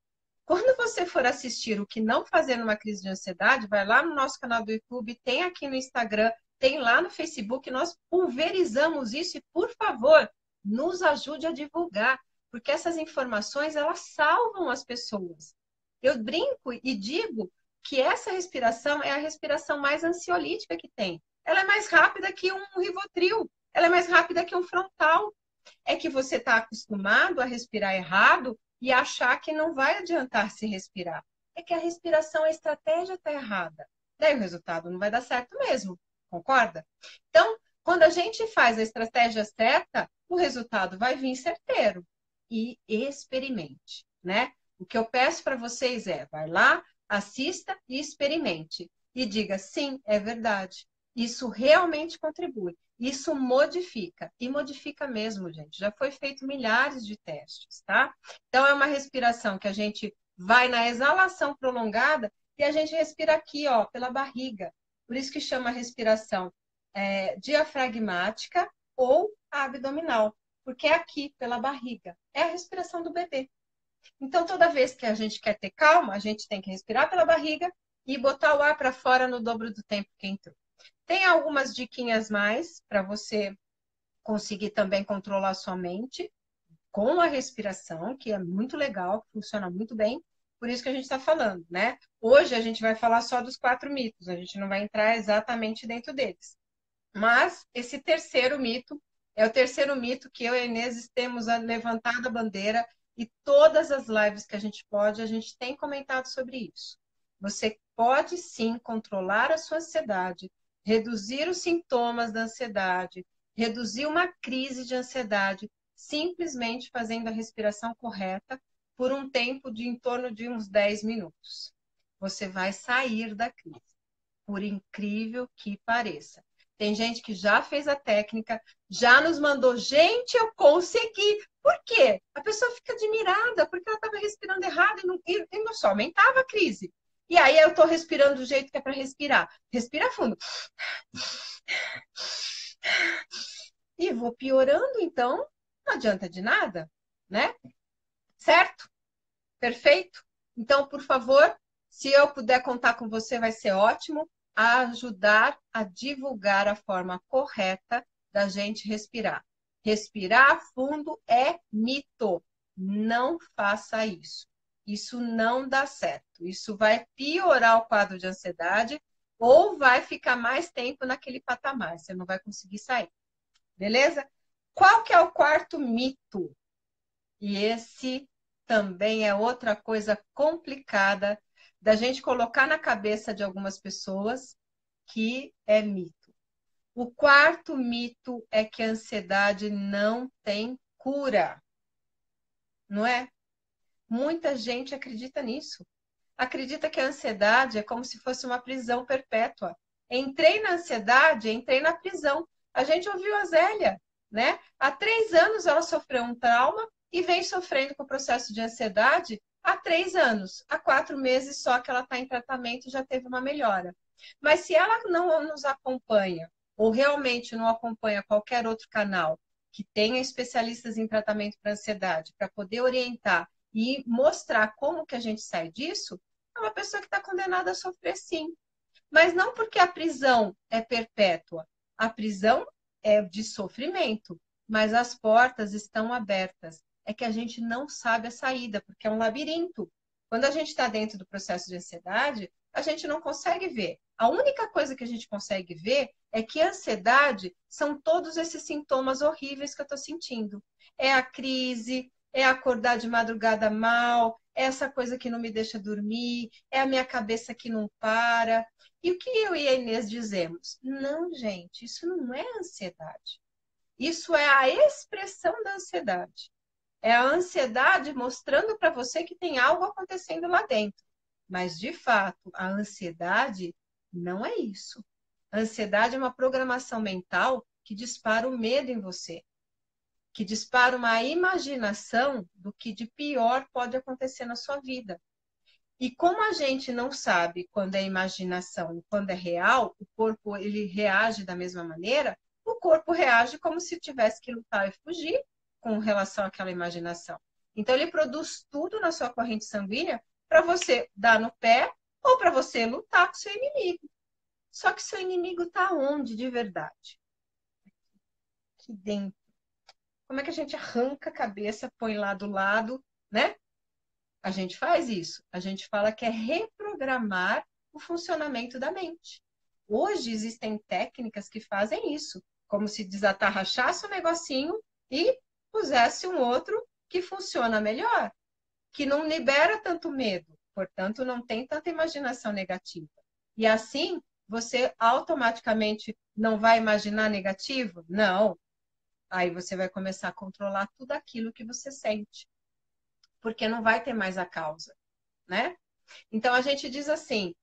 Quando você for assistir o que não fazer numa crise de ansiedade, vai lá no nosso canal do YouTube, tem aqui no Instagram, tem lá no Facebook, nós pulverizamos isso e, por favor, nos ajude a divulgar, porque essas informações, elas salvam as pessoas. Eu brinco e digo que essa respiração é a respiração mais ansiolítica que tem. Ela é mais rápida que um Rivotril, ela é mais rápida que um frontal. É que você está acostumado a respirar errado e achar que não vai adiantar se respirar. É que a respiração, a estratégia está errada. Daí o resultado não vai dar certo mesmo. Concorda? Então, quando a gente faz a estratégia certa, o resultado vai vir certeiro. E experimente, né? O que eu peço para vocês é, vai lá, assista e experimente. E diga, sim, é verdade. Isso realmente contribui. Isso modifica. E modifica mesmo, gente. Já foi feito milhares de testes, tá? Então, é uma respiração que a gente vai na exalação prolongada e a gente respira aqui, ó, pela barriga. Por isso que chama respiração diafragmática ou abdominal, porque é aqui, pela barriga. É a respiração do bebê. Então, toda vez que a gente quer ter calma, a gente tem que respirar pela barriga e botar o ar para fora no dobro do tempo que entrou. Tem algumas diquinhas mais para você conseguir também controlar sua mente com a respiração, que é muito legal, funciona muito bem. Por isso que a gente está falando, né? Hoje a gente vai falar só dos 4 mitos, a gente não vai entrar exatamente dentro deles. Mas esse terceiro mito é o terceiro mito que eu e a Inês temos levantado a bandeira e todas as lives que a gente pode, a gente tem comentado sobre isso. Você pode sim controlar a sua ansiedade, reduzir os sintomas da ansiedade, reduzir uma crise de ansiedade, simplesmente fazendo a respiração correta por um tempo de em torno de uns 10 minutos. Você vai sair da crise, por incrível que pareça. Tem gente que já fez a técnica, já nos mandou, gente, eu consegui. Por quê? A pessoa fica admirada, porque ela estava respirando errado e não só aumentava a crise. E aí eu estou respirando do jeito que é para respirar. Respira fundo. E vou piorando, então não adianta de nada, né? Certo? Perfeito? Então, por favor, se eu puder contar com você, vai ser ótimo. A ajudar a divulgar a forma correta da gente respirar. Respirar fundo é mito. Não faça isso. Isso não dá certo. Isso vai piorar o quadro de ansiedade ou vai ficar mais tempo naquele patamar. Você não vai conseguir sair. Beleza? Qual que é o quarto mito? E esse também é outra coisa complicada da gente colocar na cabeça de algumas pessoas que é mito. O quarto mito é que a ansiedade não tem cura, não é? Muita gente acredita nisso. Acredita que a ansiedade é como se fosse uma prisão perpétua. Entrei na ansiedade, entrei na prisão. A gente ouviu a Zélia, né? Há 3 anos ela sofreu um trauma e vem sofrendo com o processo de ansiedade há 3 anos. Há 4 meses só que ela está em tratamento e já teve uma melhora. Mas se ela não nos acompanha, ou realmente não acompanha qualquer outro canal que tenha especialistas em tratamento para ansiedade, para poder orientar e mostrar como que a gente sai disso, é uma pessoa que está condenada a sofrer sim. Mas não porque a prisão é perpétua. A prisão é de sofrimento, mas as portas estão abertas. É que a gente não sabe a saída, porque é um labirinto. Quando a gente está dentro do processo de ansiedade, a gente não consegue ver. A única coisa que a gente consegue ver é que a ansiedade são todos esses sintomas horríveis que eu estou sentindo. É a crise, é acordar de madrugada mal, é essa coisa que não me deixa dormir, é a minha cabeça que não para. E o que eu e a Inês dizemos? Não, gente, isso não é ansiedade. Isso é a expressão da ansiedade. É a ansiedade mostrando para você que tem algo acontecendo lá dentro. Mas, de fato, a ansiedade não é isso. A ansiedade é uma programação mental que dispara o medo em você, que dispara uma imaginação do que de pior pode acontecer na sua vida. E como a gente não sabe quando é imaginação e quando é real, o corpo ele reage da mesma maneira, o corpo reage como se tivesse que lutar e fugir com relação àquela imaginação. Então ele produz tudo na sua corrente sanguínea para você dar no pé ou para você lutar com seu inimigo. Só que seu inimigo está onde de verdade? Aqui dentro. Como é que a gente arranca a cabeça, põe lá do lado, né? A gente faz isso. A gente fala que é reprogramar o funcionamento da mente. Hoje existem técnicas que fazem isso, como se desatarrachasse um negocinho e pusesse um outro que funciona melhor, que não libera tanto medo, portanto, não tem tanta imaginação negativa. E assim, você automaticamente não vai imaginar negativo? Não. Aí você vai começar a controlar tudo aquilo que você sente, porque não vai ter mais a causa, né? Então a gente diz assim,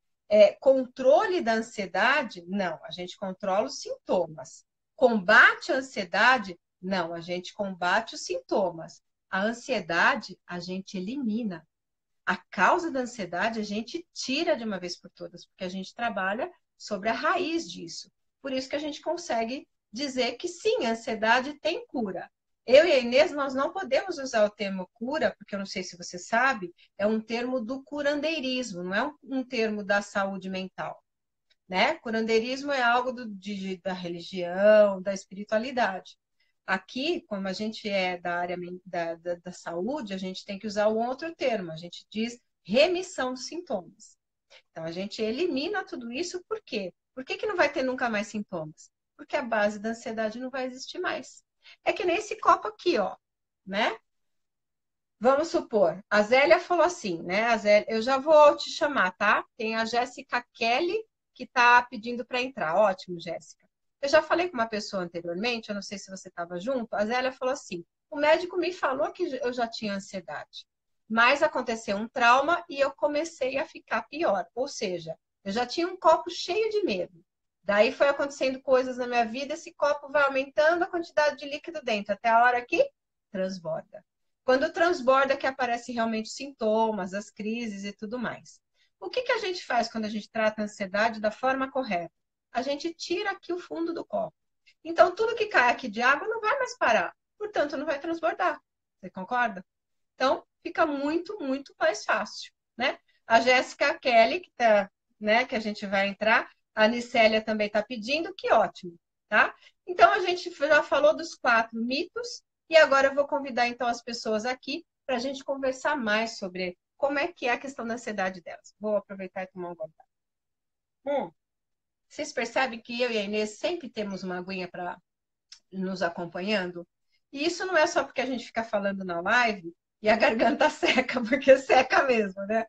controle da ansiedade, não, a gente controla os sintomas. Combate a ansiedade, não, a gente combate os sintomas. A ansiedade a gente elimina. A causa da ansiedade a gente tira de uma vez por todas, porque a gente trabalha sobre a raiz disso. Por isso que a gente consegue dizer que sim, a ansiedade tem cura. Eu e a Inês, nós não podemos usar o termo cura, porque eu não sei se você sabe, é um termo do curandeirismo, não é um termo da saúde mental. né? Curandeirismo é algo da religião, da espiritualidade. Aqui, como a gente é da área da saúde, a gente tem que usar um outro termo, a gente diz remissão dos sintomas. Então, a gente elimina tudo isso, por quê? Por que que não vai ter nunca mais sintomas? Porque a base da ansiedade não vai existir mais. É que nem esse copo aqui, ó, né? Vamos supor, a Zélia falou assim, né? A Zélia, eu já vou te chamar, tá? Tem a Jéssica Kelly que tá pedindo para entrar. Ótimo, Jéssica. Eu já falei com uma pessoa anteriormente, eu não sei se você estava junto. A Zélia falou assim: o médico me falou que eu já tinha ansiedade, mas aconteceu um trauma e eu comecei a ficar pior. Ou seja, eu já tinha um copo cheio de medo. Daí foi acontecendo coisas na minha vida, esse copo vai aumentando a quantidade de líquido dentro, até a hora que transborda. Quando transborda que aparecem realmente sintomas, as crises e tudo mais. O que que a gente faz quando a gente trata a ansiedade da forma correta? A gente tira aqui o fundo do copo. Então, tudo que cai aqui de água não vai mais parar, portanto, não vai transbordar. Você concorda? Então, fica muito, muito mais fácil, né? A Jéssica Kelly, que tá, né, que a gente vai entrar, a Nicélia também está pedindo, que ótimo, tá? Então, a gente já falou dos 4 mitos e agora eu vou convidar, então, as pessoas aqui para a gente conversar mais sobre como é que é a questão da ansiedade delas. Vou aproveitar e tomar um gole. Vocês percebem que eu e a Inês sempre temos uma aguinha para nos acompanhando? E isso não é só porque a gente fica falando na live e a garganta seca, porque seca mesmo, né?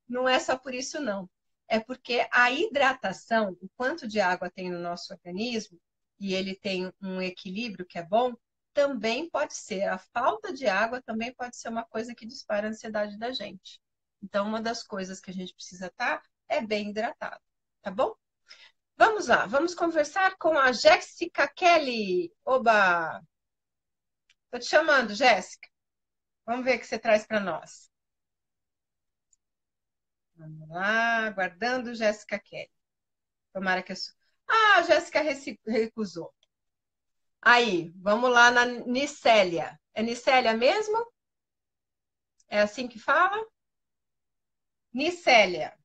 Não é só por isso, não. É porque a hidratação, o quanto de água tem no nosso organismo, e ele tem um equilíbrio que é bom, também pode ser. A falta de água também pode ser uma coisa que dispara a ansiedade da gente. Então, uma das coisas que a gente precisa estar é bem hidratado, tá bom? Vamos lá, vamos conversar com a Jéssica Kelly. Oba! Tô te chamando, Jéssica. Vamos ver o que você traz para nós. Vamos lá, aguardando Jéssica Kelly. Tomara que eu. Ah, a Jéssica recusou. Aí, vamos lá na Nicélia. É Nicélia mesmo? É assim que fala? Nicélia.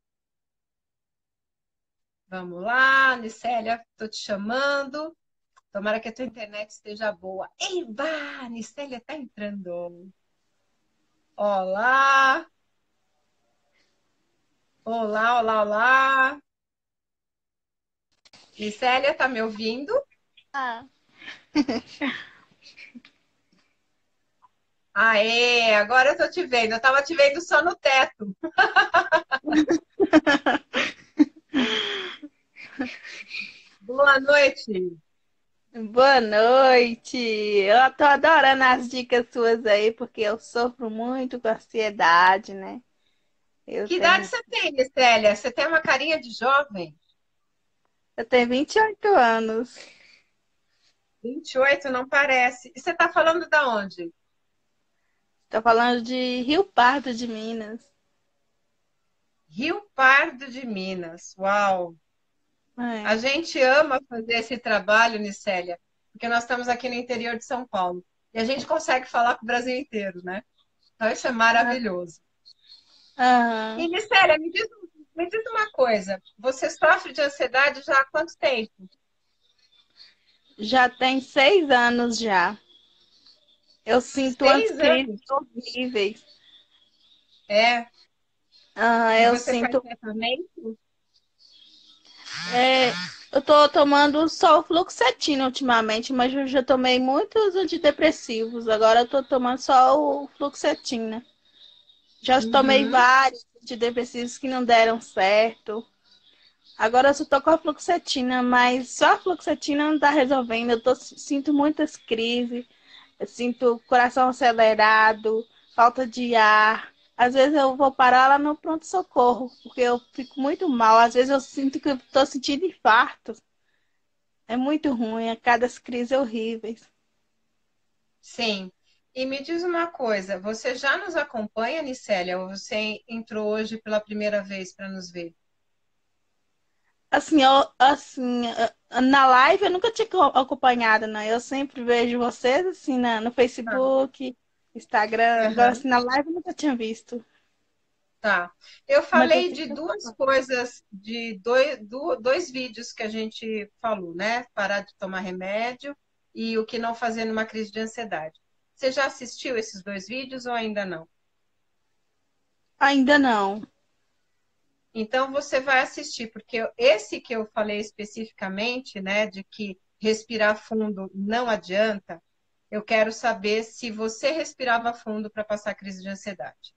Vamos lá, Nicélia, tô te chamando. Tomara que a tua internet esteja boa. Eba! Nicélia tá entrando. Olá! Olá, olá, olá. Nicélia, tá me ouvindo? Ah, Aê, agora eu tô te vendo. Eu tava te vendo só no teto. Boa noite. boa noite. Eu tô adorando as dicas suas aí, porque eu sofro muito com ansiedade, né? Eu Que idade tenho, você tem, Nicélia? Você tem uma carinha de jovem? eu tenho 28 anos. 28, não parece. E você tá falando da onde? Tô falando de Rio Pardo de Minas. Rio Pardo de Minas. Uau! A É. gente ama fazer esse trabalho, Nicélia, porque nós estamos aqui no interior de São Paulo. E a gente consegue falar com o Brasil inteiro, né? Então isso é maravilhoso. E, Aham. Nicélia, me diz uma coisa. Você sofre de ansiedade já há quanto tempo? Já tem 6 anos já. Eu sinto umas 6 anos. crises horríveis. É. Ah, E eu você faz sinto. tratamento? É, eu tô tomando só o Fluoxetina ultimamente, mas eu já tomei muitos antidepressivos. Agora eu tô tomando só o Fluoxetina. Já tomei Uhum. vários antidepressivos que não deram certo. Agora eu só tô com a Fluoxetina, mas só a Fluoxetina não tá resolvendo. Sinto muitas crises, eu sinto coração acelerado, falta de ar. Às vezes eu vou parar lá no pronto-socorro, porque eu fico muito mal. Às vezes eu sinto que eu tô sentindo infarto. É muito ruim, a cada crise horríveis. Sim. E me diz uma coisa, você já nos acompanha, Nicélia, ou você entrou hoje pela primeira vez para nos ver? Na live eu nunca tinha acompanhado, né? Eu sempre vejo vocês assim no Ah, Facebook, Instagram. Agora aham. assim na live eu nunca tinha visto. Tá. Eu Mas eu falei de fico. duas coisas, de dois vídeos que a gente falou, né? Parar de tomar remédio e o que não fazer numa crise de ansiedade. Você já assistiu esses dois vídeos ou ainda não? Ainda não. Então você vai assistir, porque esse que eu falei especificamente, né, de que respirar fundo não adianta, eu quero saber se você respirava fundo para passar a crise de ansiedade.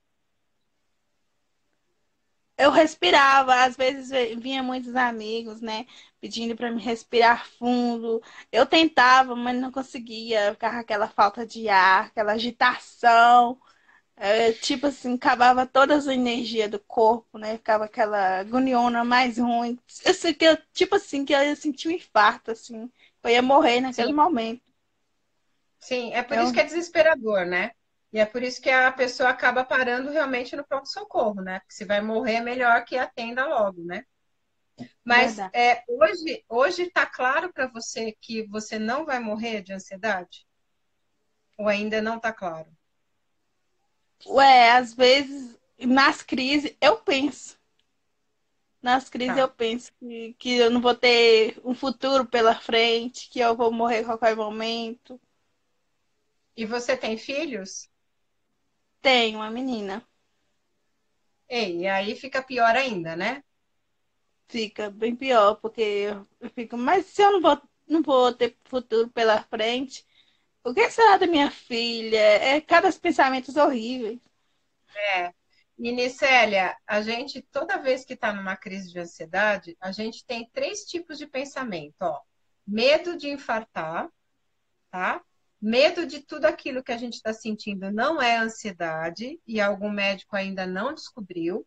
Eu respirava, às vezes vinha muitos amigos, né, pedindo para me respirar fundo. Eu tentava, mas não conseguia, ficava aquela falta de ar, aquela agitação. Tipo assim, acabava todas as energias do corpo, né? Ficava aquela agoniona mais ruim. Eu sei que tipo assim, que eu ia sentir um infarto, assim. Eu ia morrer naquele Sim, momento. sim, é por isso que Eu, é desesperador, né? E é por isso que a pessoa acaba parando realmente no pronto-socorro, né? Porque se vai morrer, é melhor que atenda logo, né? Mas verdade. hoje está claro para você que você não vai morrer de ansiedade? Ou ainda não está claro? Ué, às vezes, nas crises, eu penso. Nas crises eu Tá. penso que eu não vou ter um futuro pela frente, que eu vou morrer a qualquer momento. E você tem filhos? Tenho uma menina. Ei, e aí fica pior ainda, né? Fica bem pior, porque eu fico, mas se eu não vou ter futuro pela frente, o que será da minha filha? É cada pensamentos horríveis. É. E, Nicélia, a gente, toda vez que está numa crise de ansiedade, a gente tem três tipos de pensamento, ó. Medo de infartar, tá? Medo de tudo aquilo que a gente está sentindo não é ansiedade e algum médico ainda não descobriu,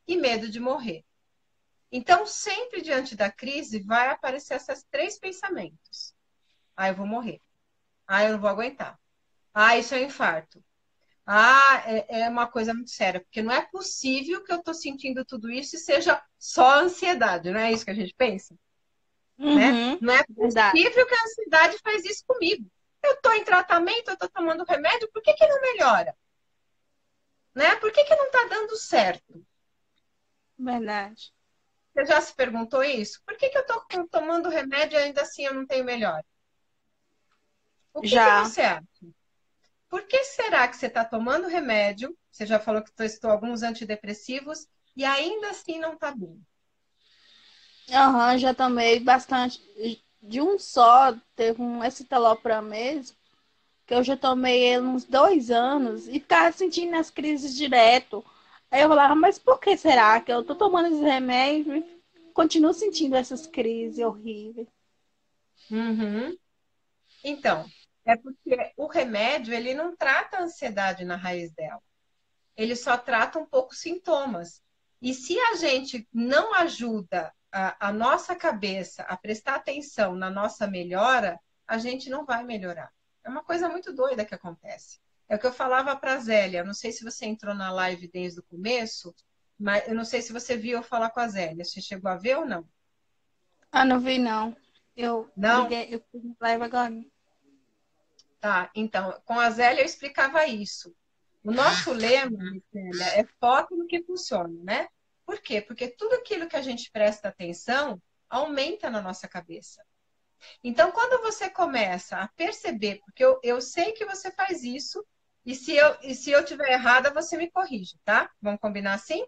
e medo de morrer. Então, sempre diante da crise, vai aparecer esses três pensamentos. Ah, eu vou morrer. Ah, eu não vou aguentar. Ah, isso é um infarto. Ah, é uma coisa muito séria, porque não é possível que eu estou sentindo tudo isso e seja só ansiedade, não é isso que a gente pensa, né? Uhum, Não é verdade. possível que a ansiedade faz isso comigo. Eu estou em tratamento, eu estou tomando remédio, por que que não melhora? Né? Por que que não está dando certo? Verdade. Você já se perguntou isso? Por que que eu estou tomando remédio e ainda assim eu não tenho melhora? O que que Já. você acha? Por que será que você está tomando remédio? Você já falou que testou alguns antidepressivos e ainda assim não está bom. Aham, já tomei bastante. De um só, teve um escitalopram mesmo, que eu já tomei ele uns 2 anos e ficava sentindo as crises direto. Aí eu falava, mas por que será que eu tô tomando esses remédios e continuo sentindo essas crises horríveis? Uhum. Então, é porque o remédio ele não trata a ansiedade na raiz dela. Ele só trata um pouco os sintomas. E se a gente não ajuda a nossa cabeça a prestar atenção na nossa melhora, a gente não vai melhorar. É uma coisa muito doida que acontece. É o que eu falava para a Zélia. Eu não sei se você entrou na live desde o começo, mas eu não sei se você viu eu falar com a Zélia. Você chegou a ver ou não? Ah, não vi não. Eu Não? liguei, eu fui live agora. Tá. Então, com a Zélia eu explicava isso. O nosso lema, Michele, é foco no que funciona, né? Por quê? Porque tudo aquilo que a gente presta atenção aumenta na nossa cabeça. Então, quando você começa a perceber, porque eu sei que você faz isso, e se eu tiver errada, você me corrige, tá? Vamos combinar assim?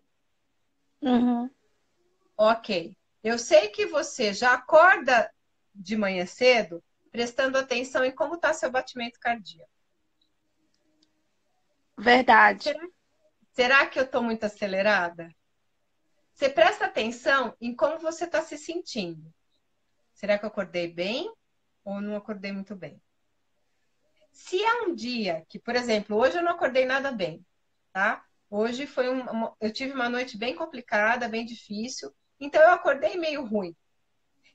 Uhum. Ok. Eu sei que você já acorda de manhã cedo prestando atenção em como está seu batimento cardíaco. Verdade. Será que eu estou muito acelerada? Você presta atenção em como você está se sentindo. Será que eu acordei bem ou não acordei muito bem? Se é um dia que, por exemplo, hoje eu não acordei nada bem, tá? Hoje eu tive uma noite bem complicada, bem difícil, então eu acordei meio ruim.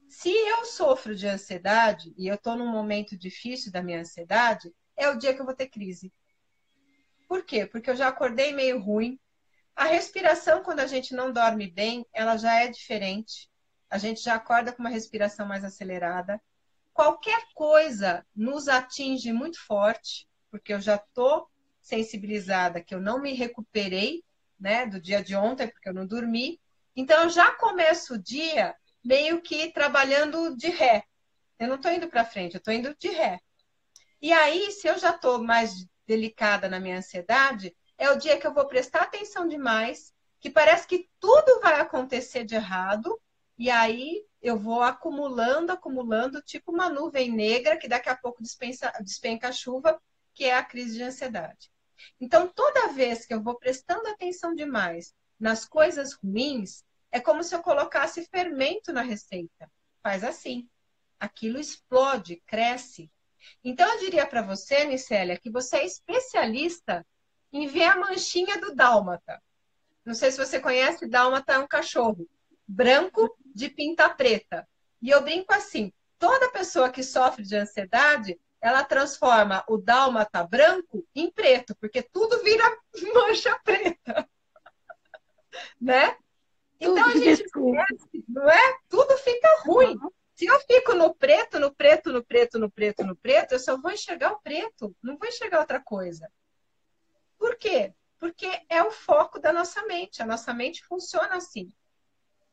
Se eu sofro de ansiedade e eu estou num momento difícil da minha ansiedade, é o dia que eu vou ter crise. Por quê? Porque eu já acordei meio ruim. A respiração, quando a gente não dorme bem, ela já é diferente. A gente já acorda com uma respiração mais acelerada. Qualquer coisa nos atinge muito forte, porque eu já estou sensibilizada, que eu não me recuperei, né, do dia de ontem, porque eu não dormi. Então, eu já começo o dia meio que trabalhando de ré. Eu não estou indo para frente, eu estou indo de ré. E aí, se eu já estou mais delicada na minha ansiedade, é o dia que eu vou prestar atenção demais, que parece que tudo vai acontecer de errado, e aí eu vou acumulando, acumulando, tipo uma nuvem negra, que daqui a pouco despenca a chuva, que é a crise de ansiedade. Então, toda vez que eu vou prestando atenção demais nas coisas ruins, é como se eu colocasse fermento na receita. Faz assim. Aquilo explode, cresce. Então, eu diria para você, Nicélia, que você é especialista em ver a manchinha do dálmata. Não sei se você conhece, dálmata é um cachorro branco de pinta preta. E eu brinco assim, toda pessoa que sofre de ansiedade, ela transforma o dálmata branco em preto, porque tudo vira mancha preta, né? Então Tudo a gente escuro. esquece, não é? Tudo fica ruim. Se eu fico no preto, no preto, no preto, no preto, no preto, eu só vou enxergar o preto, não vou enxergar outra coisa. Por quê? Porque é o foco da nossa mente. A nossa mente funciona assim.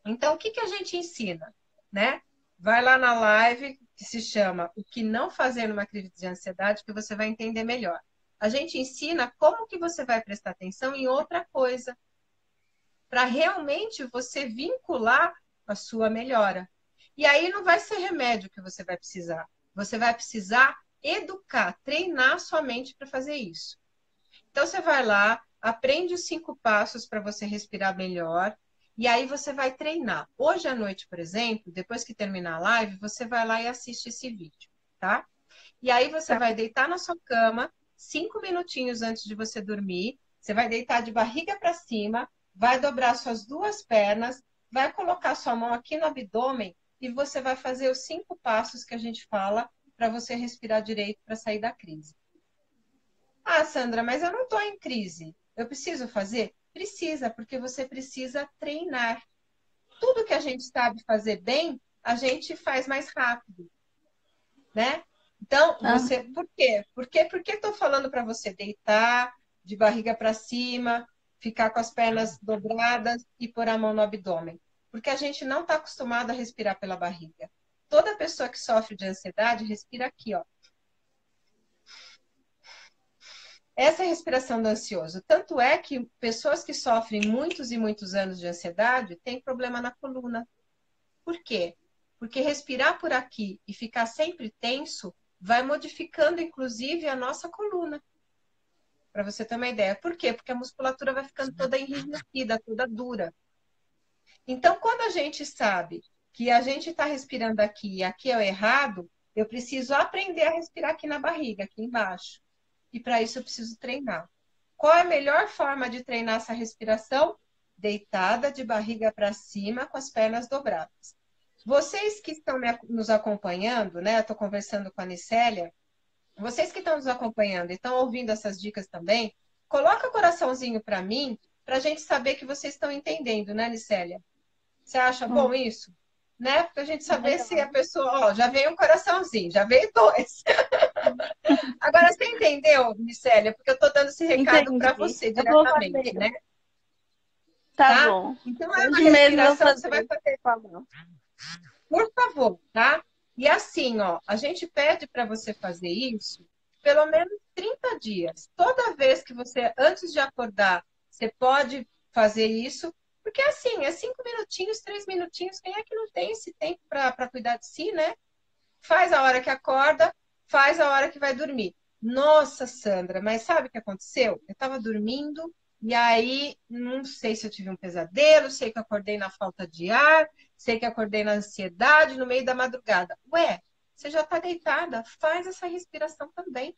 Então, o que a gente ensina? Né? Vai lá na live que se chama O que não fazer numa crise de ansiedade, que você vai entender melhor. A gente ensina como que você vai prestar atenção em outra coisa, para realmente você vincular a sua melhora. E aí não vai ser remédio que você vai precisar. Você vai precisar educar, treinar a sua mente para fazer isso. Então, você vai lá, aprende os 5 passos para você respirar melhor, e aí você vai treinar. Hoje à noite, por exemplo, depois que terminar a live, você vai lá e assiste esse vídeo, tá? E aí você vai deitar na sua cama, 5 minutinhos antes de você dormir, você vai deitar de barriga para cima, vai dobrar suas 2 pernas, vai colocar sua mão aqui no abdômen e você vai fazer os 5 passos que a gente fala para você respirar direito para sair da crise. Ah, Sandra, mas eu não estou em crise. Eu preciso fazer? Precisa, porque você precisa treinar. Tudo que a gente sabe fazer bem, a gente faz mais rápido, né? Então, você, por quê? Por que estou falando para você deitar de barriga para cima, ficar com as pernas dobradas e pôr a mão no abdômen? Porque a gente não está acostumado a respirar pela barriga. Toda pessoa que sofre de ansiedade respira aqui, ó. Essa é a respiração do ansioso. Tanto é que pessoas que sofrem muitos e muitos anos de ansiedade têm problema na coluna. Por quê? Porque respirar por aqui e ficar sempre tenso vai modificando, inclusive, a nossa coluna. Para você ter uma ideia. Por quê? Porque a musculatura vai ficando toda enrijecida, toda dura. Então, quando a gente sabe que a gente está respirando aqui e aqui é o errado, eu preciso aprender a respirar aqui na barriga, aqui embaixo. E para isso eu preciso treinar. Qual é a melhor forma de treinar essa respiração? Deitada de barriga para cima, com as pernas dobradas. Vocês que estão nos acompanhando, né? Estou conversando com a Nicélia. Vocês que estão nos acompanhando e estão ouvindo essas dicas também, coloca o coraçãozinho para mim, para a gente saber que vocês estão entendendo, né, Nicélia? Você acha bom isso? Né? Para a gente saber se a pessoa... Ó, já veio um coraçãozinho, já veio 2. Agora, você entendeu, Micélia? Porque eu estou dando esse recado para você diretamente, né? Tá bom. Então, é uma Hoje mesmo eu vou respiração que você fazer. vai fazer. Por favor, tá? E assim, ó, a gente pede para você fazer isso pelo menos 30 dias. Toda vez que você, antes de acordar, você pode fazer isso, porque assim, é 5 minutinhos, 3 minutinhos, quem é que não tem esse tempo para cuidar de si, né? Faz a hora que acorda, faz a hora que vai dormir. Nossa, Sandra, mas sabe o que aconteceu? Eu estava dormindo e aí não sei se eu tive um pesadelo, sei que acordei na falta de ar, sei que acordei na ansiedade no meio da madrugada. Ué, você já está deitada, faz essa respiração também,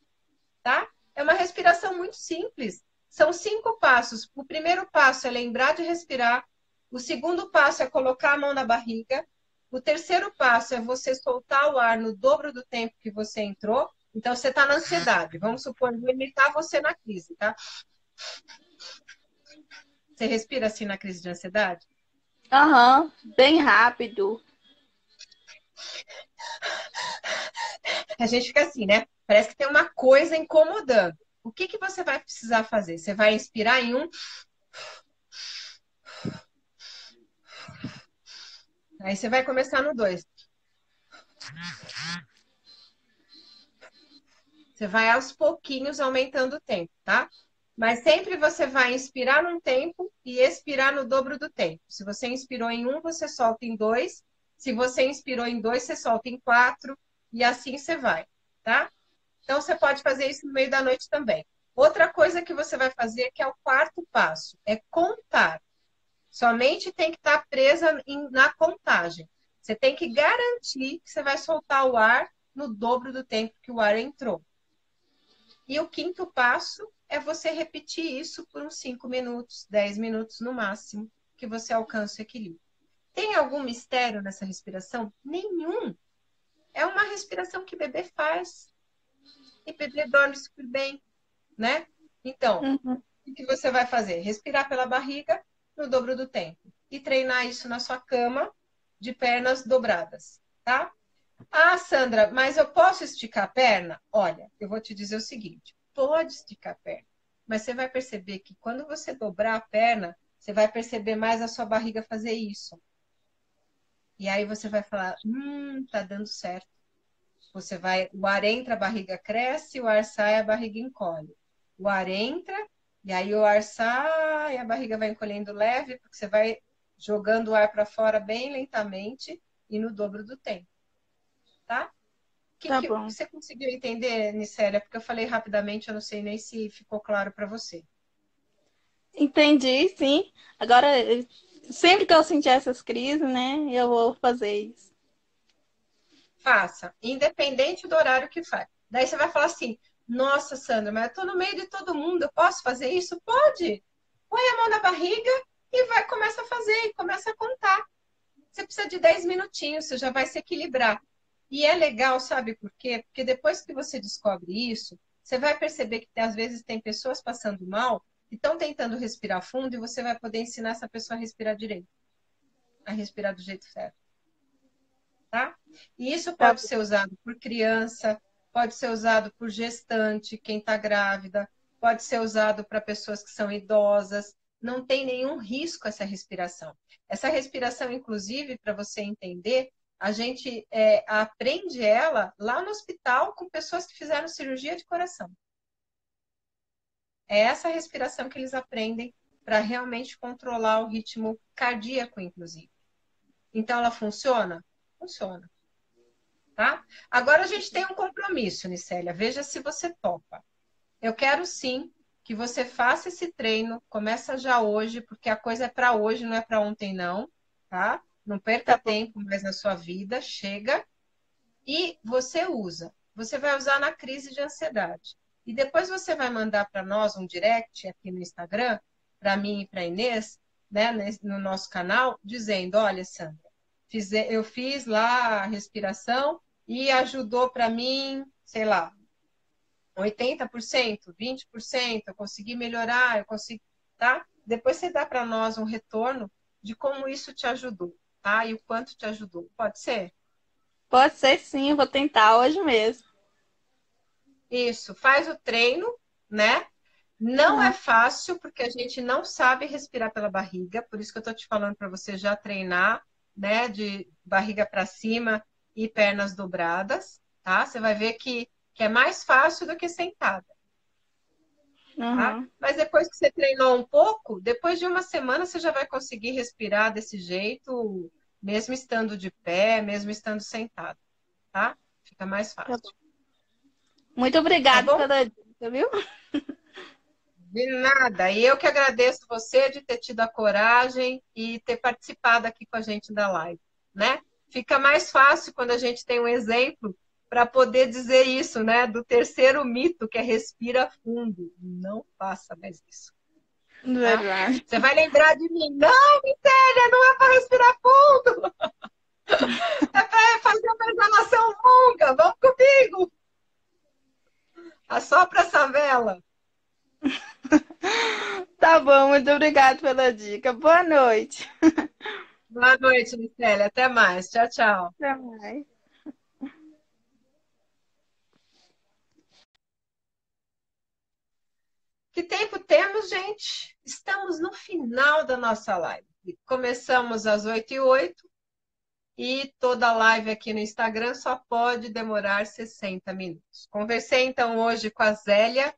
tá? É uma respiração muito simples. São 5 passos. O primeiro passo é lembrar de respirar. O segundo passo é colocar a mão na barriga. O terceiro passo é você soltar o ar no dobro do tempo que você entrou. Então, você está na ansiedade. Vamos supor, vou imitar você na crise, tá? Você respira assim na crise de ansiedade? Aham, bem rápido. A gente fica assim, né? Parece que tem uma coisa incomodando. O que você vai precisar fazer? Você vai inspirar em 1, Aí você vai começar no 2. Você vai aos pouquinhos aumentando o tempo, tá? Mas sempre você vai inspirar num tempo e expirar no dobro do tempo. Se você inspirou em 1, você solta em 2. Se você inspirou em 2, você solta em 4. E assim você vai, tá? Então você pode fazer isso no meio da noite também. Outra coisa que você vai fazer, que é o quarto passo, é contar. Sua mente tem que estar presa na contagem. Você tem que garantir que você vai soltar o ar no dobro do tempo que o ar entrou. E o quinto passo é você repetir isso por uns 5 minutos, 10 minutos no máximo, que você alcance o equilíbrio. Tem algum mistério nessa respiração? Nenhum. É uma respiração que bebê faz. E bebê dorme super bem, né? Então, Uhum. o que você vai fazer? Respirar pela barriga no dobro do tempo. E treinar isso na sua cama, de pernas dobradas, tá? Ah, Sandra, mas eu posso esticar a perna? Olha, eu vou te dizer o seguinte: pode esticar a perna, mas você vai perceber que quando você dobrar a perna, você vai perceber mais a sua barriga fazer isso. E aí você vai falar: tá dando certo. Você vai, o ar entra, a barriga cresce, o ar sai, a barriga encolhe. O ar entra, e aí o ar sai, a barriga vai encolhendo leve, porque você vai jogando o ar para fora bem lentamente e no dobro do tempo, tá? Tá Que bom. você conseguiu entender, Nicélia? Porque eu falei rapidamente, eu não sei nem se ficou claro para você. Entendi, sim. Agora, sempre que eu sentir essas crises, né, eu vou fazer isso. Faça, independente do horário que faz. Daí você vai falar assim: nossa, Sandra, mas eu estou no meio de todo mundo, eu posso fazer isso? Pode! Põe a mão na barriga e vai, começa a fazer, e começa a contar. Você precisa de 10 minutinhos, você já vai se equilibrar. E é legal, sabe por quê? Porque depois que você descobre isso, você vai perceber que às vezes tem pessoas passando mal que estão tentando respirar fundo e você vai poder ensinar essa pessoa a respirar direito, a respirar do jeito certo, tá? E isso Tá pode bom. ser usado por criança, pode ser usado por gestante, quem está grávida, pode ser usado para pessoas que são idosas. Não tem nenhum risco essa respiração. Essa respiração, inclusive, para você entender, a gente aprende ela lá no hospital com pessoas que fizeram cirurgia de coração. É essa respiração que eles aprendem para realmente controlar o ritmo cardíaco, inclusive. Então, ela funciona? Funciona. Tá? Agora a gente tem um compromisso, Nicélia. Veja se você topa. Eu quero sim que você faça esse treino. Começa já hoje, porque a coisa é para hoje, não é para ontem, não. Tá? Não perca Tá bom. tempo mais na sua vida. Chega e você usa. Você vai usar na crise de ansiedade. E depois você vai mandar para nós um direct aqui no Instagram, para mim e para Inês, né, no nosso canal, dizendo: olha, Sandra, eu fiz lá a respiração e ajudou para mim, sei lá, 80%, 20%, eu consegui melhorar, eu consegui, tá? Depois você dá para nós um retorno de como isso te ajudou, tá? E o quanto te ajudou. Pode ser? Pode ser sim, eu vou tentar hoje mesmo. Isso, faz o treino, né? Não é Ah, fácil, porque a gente não sabe respirar pela barriga, por isso que eu tô te falando para você já treinar, né? De barriga para cima e pernas dobradas, tá? Você vai ver que é mais fácil do que sentada, tá? uhum. Mas depois que você treinou um pouco, depois de uma semana você já vai conseguir respirar desse jeito, mesmo estando de pé, mesmo estando sentado, tá? Fica mais Tá bom. fácil, Muito tá obrigada bom? pela dica, viu? De nada. E eu que agradeço você de ter tido a coragem e ter participado aqui com a gente da live, né? Fica mais fácil quando a gente tem um exemplo para poder dizer isso, né? Do terceiro mito, que é respira fundo. Não faça mais isso, tá? Verdade. Você vai lembrar de mim. Não, Mitélia, não é para respirar fundo. É para fazer uma exalação longa. Vamos comigo. Assopra essa vela. Tá bom, muito obrigada pela dica. Boa noite. Boa noite, Mitélia. Até mais. Tchau, tchau. Até mais. Que tempo temos, gente? Estamos no final da nossa live. Começamos às 8h08 e toda live aqui no Instagram só pode demorar 60 minutos. Conversei então hoje com a Zélia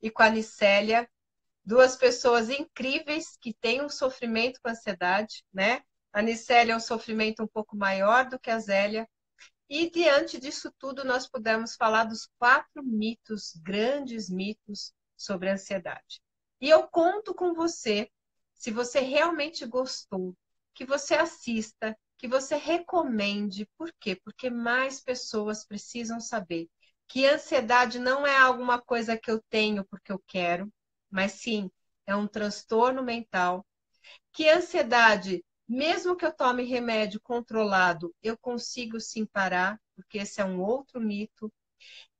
e com a Nicélia, duas pessoas incríveis que têm um sofrimento com ansiedade, né? A Nicélia é um sofrimento um pouco maior do que a Zélia. E diante disso tudo, nós pudemos falar dos 4 mitos, grandes mitos sobre a ansiedade. E eu conto com você, se você realmente gostou, que você assista, que você recomende. Por quê? Porque mais pessoas precisam saber que a ansiedade não é alguma coisa que eu tenho porque eu quero, mas sim, é um transtorno mental. Que a ansiedade, mesmo que eu tome remédio controlado, eu consigo sim parar, porque esse é um outro mito.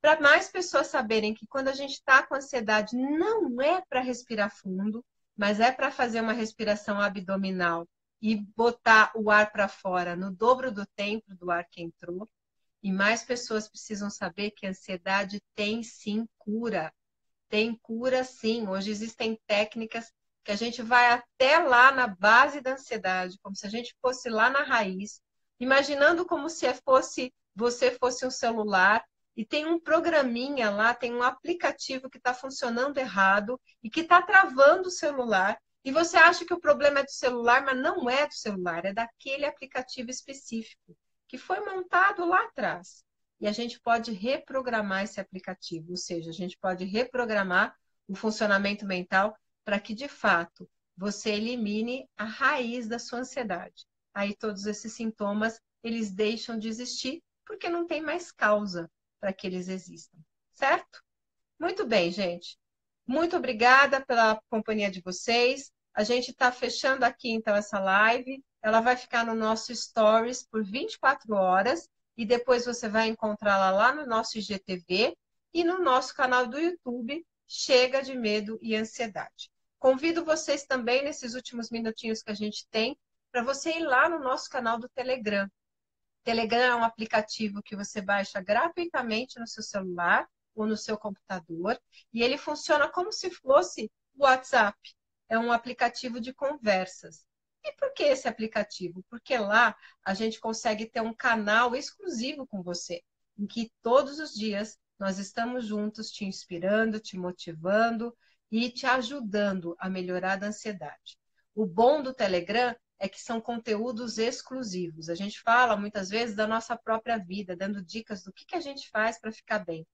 Para mais pessoas saberem que quando a gente está com ansiedade, não é para respirar fundo, mas é para fazer uma respiração abdominal e botar o ar para fora no dobro do tempo do ar que entrou. E mais pessoas precisam saber que a ansiedade tem sim cura. Tem cura sim. Hoje existem técnicas que a gente vai até lá na base da ansiedade, como se a gente fosse lá na raiz, imaginando como se você fosse um celular e tem um programinha lá, tem um aplicativo que está funcionando errado e que está travando o celular. E você acha que o problema é do celular, mas não é do celular, é daquele aplicativo específico que foi montado lá atrás. E a gente pode reprogramar esse aplicativo, ou seja, a gente pode reprogramar o funcionamento mental para que, de fato, você elimine a raiz da sua ansiedade. Aí todos esses sintomas, eles deixam de existir porque não tem mais causa para que eles existam, certo? Muito bem, gente. Muito obrigada pela companhia de vocês. A gente está fechando aqui, então, essa live. Ela vai ficar no nosso Stories por 24 horas e depois você vai encontrá-la lá no nosso IGTV e no nosso canal do YouTube, Chega de Medo e Ansiedade. Convido vocês também, nesses últimos minutinhos que a gente tem, para você ir lá no nosso canal do Telegram. Telegram é um aplicativo que você baixa gratuitamente no seu celular ou no seu computador e ele funciona como se fosse o WhatsApp. É um aplicativo de conversas. E por que esse aplicativo? Porque lá a gente consegue ter um canal exclusivo com você, em que todos os dias nós estamos juntos te inspirando, te motivando e te ajudando a melhorar a ansiedade. O bom do Telegram é que são conteúdos exclusivos. A gente fala muitas vezes da nossa própria vida, dando dicas do que a gente faz para ficar bem.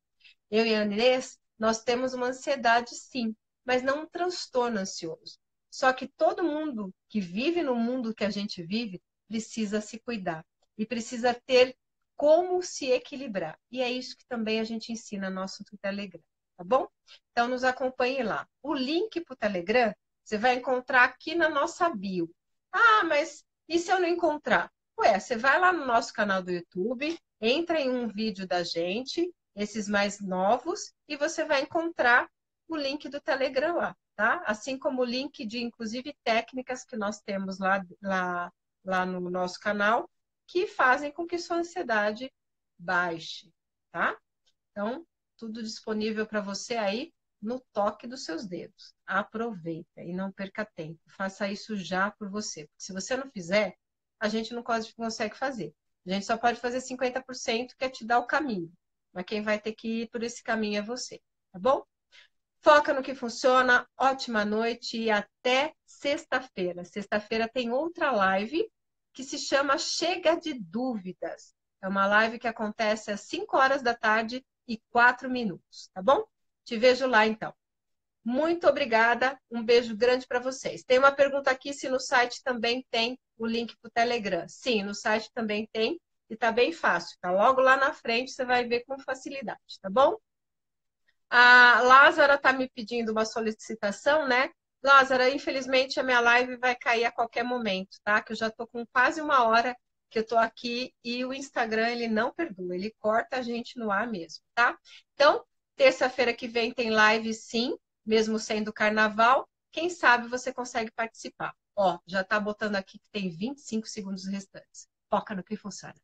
Eu e a Inês, nós temos uma ansiedade sim, mas não um transtorno ansioso. Só que todo mundo que vive no mundo que a gente vive precisa se cuidar e precisa ter como se equilibrar. E é isso que também a gente ensina no nosso Telegram, tá bom? Então nos acompanhe lá. O link para o Telegram você vai encontrar aqui na nossa bio. Ah, mas e se eu não encontrar? Ué, você vai lá no nosso canal do YouTube, entra em um vídeo da gente, esses mais novos, e você vai encontrar o link do Telegram lá, tá? Assim como o link de, inclusive, técnicas que nós temos lá no nosso canal, que fazem com que sua ansiedade baixe, tá? Então, tudo disponível para você aí no toque dos seus dedos. Aproveita e não perca tempo. Faça isso já por você. Porque se você não fizer, a gente não consegue fazer. A gente só pode fazer 50%, que é te dar o caminho. Mas quem vai ter que ir por esse caminho é você, tá bom? Foca no que funciona, ótima noite e até sexta-feira. Sexta-feira tem outra live que se chama Chega de Dúvidas. É uma live que acontece às 5 horas da tarde e 4 minutos, tá bom? Te vejo lá então. Muito obrigada, um beijo grande para vocês. Tem uma pergunta aqui se no site também tem o link para o Telegram. Sim, no site também tem e tá bem fácil. Tá logo lá na frente, você vai ver com facilidade, tá bom? A Lázara está me pedindo uma solicitação, né? Lázara, infelizmente a minha live vai cair a qualquer momento, tá? Que eu já estou com quase 1 hora que eu estou aqui e o Instagram, ele não perdoa, ele corta a gente no ar mesmo, tá? Então, terça-feira que vem tem live sim, mesmo sendo carnaval. Quem sabe você consegue participar. Ó, já está botando aqui que tem 25 segundos restantes. Foca no que funciona.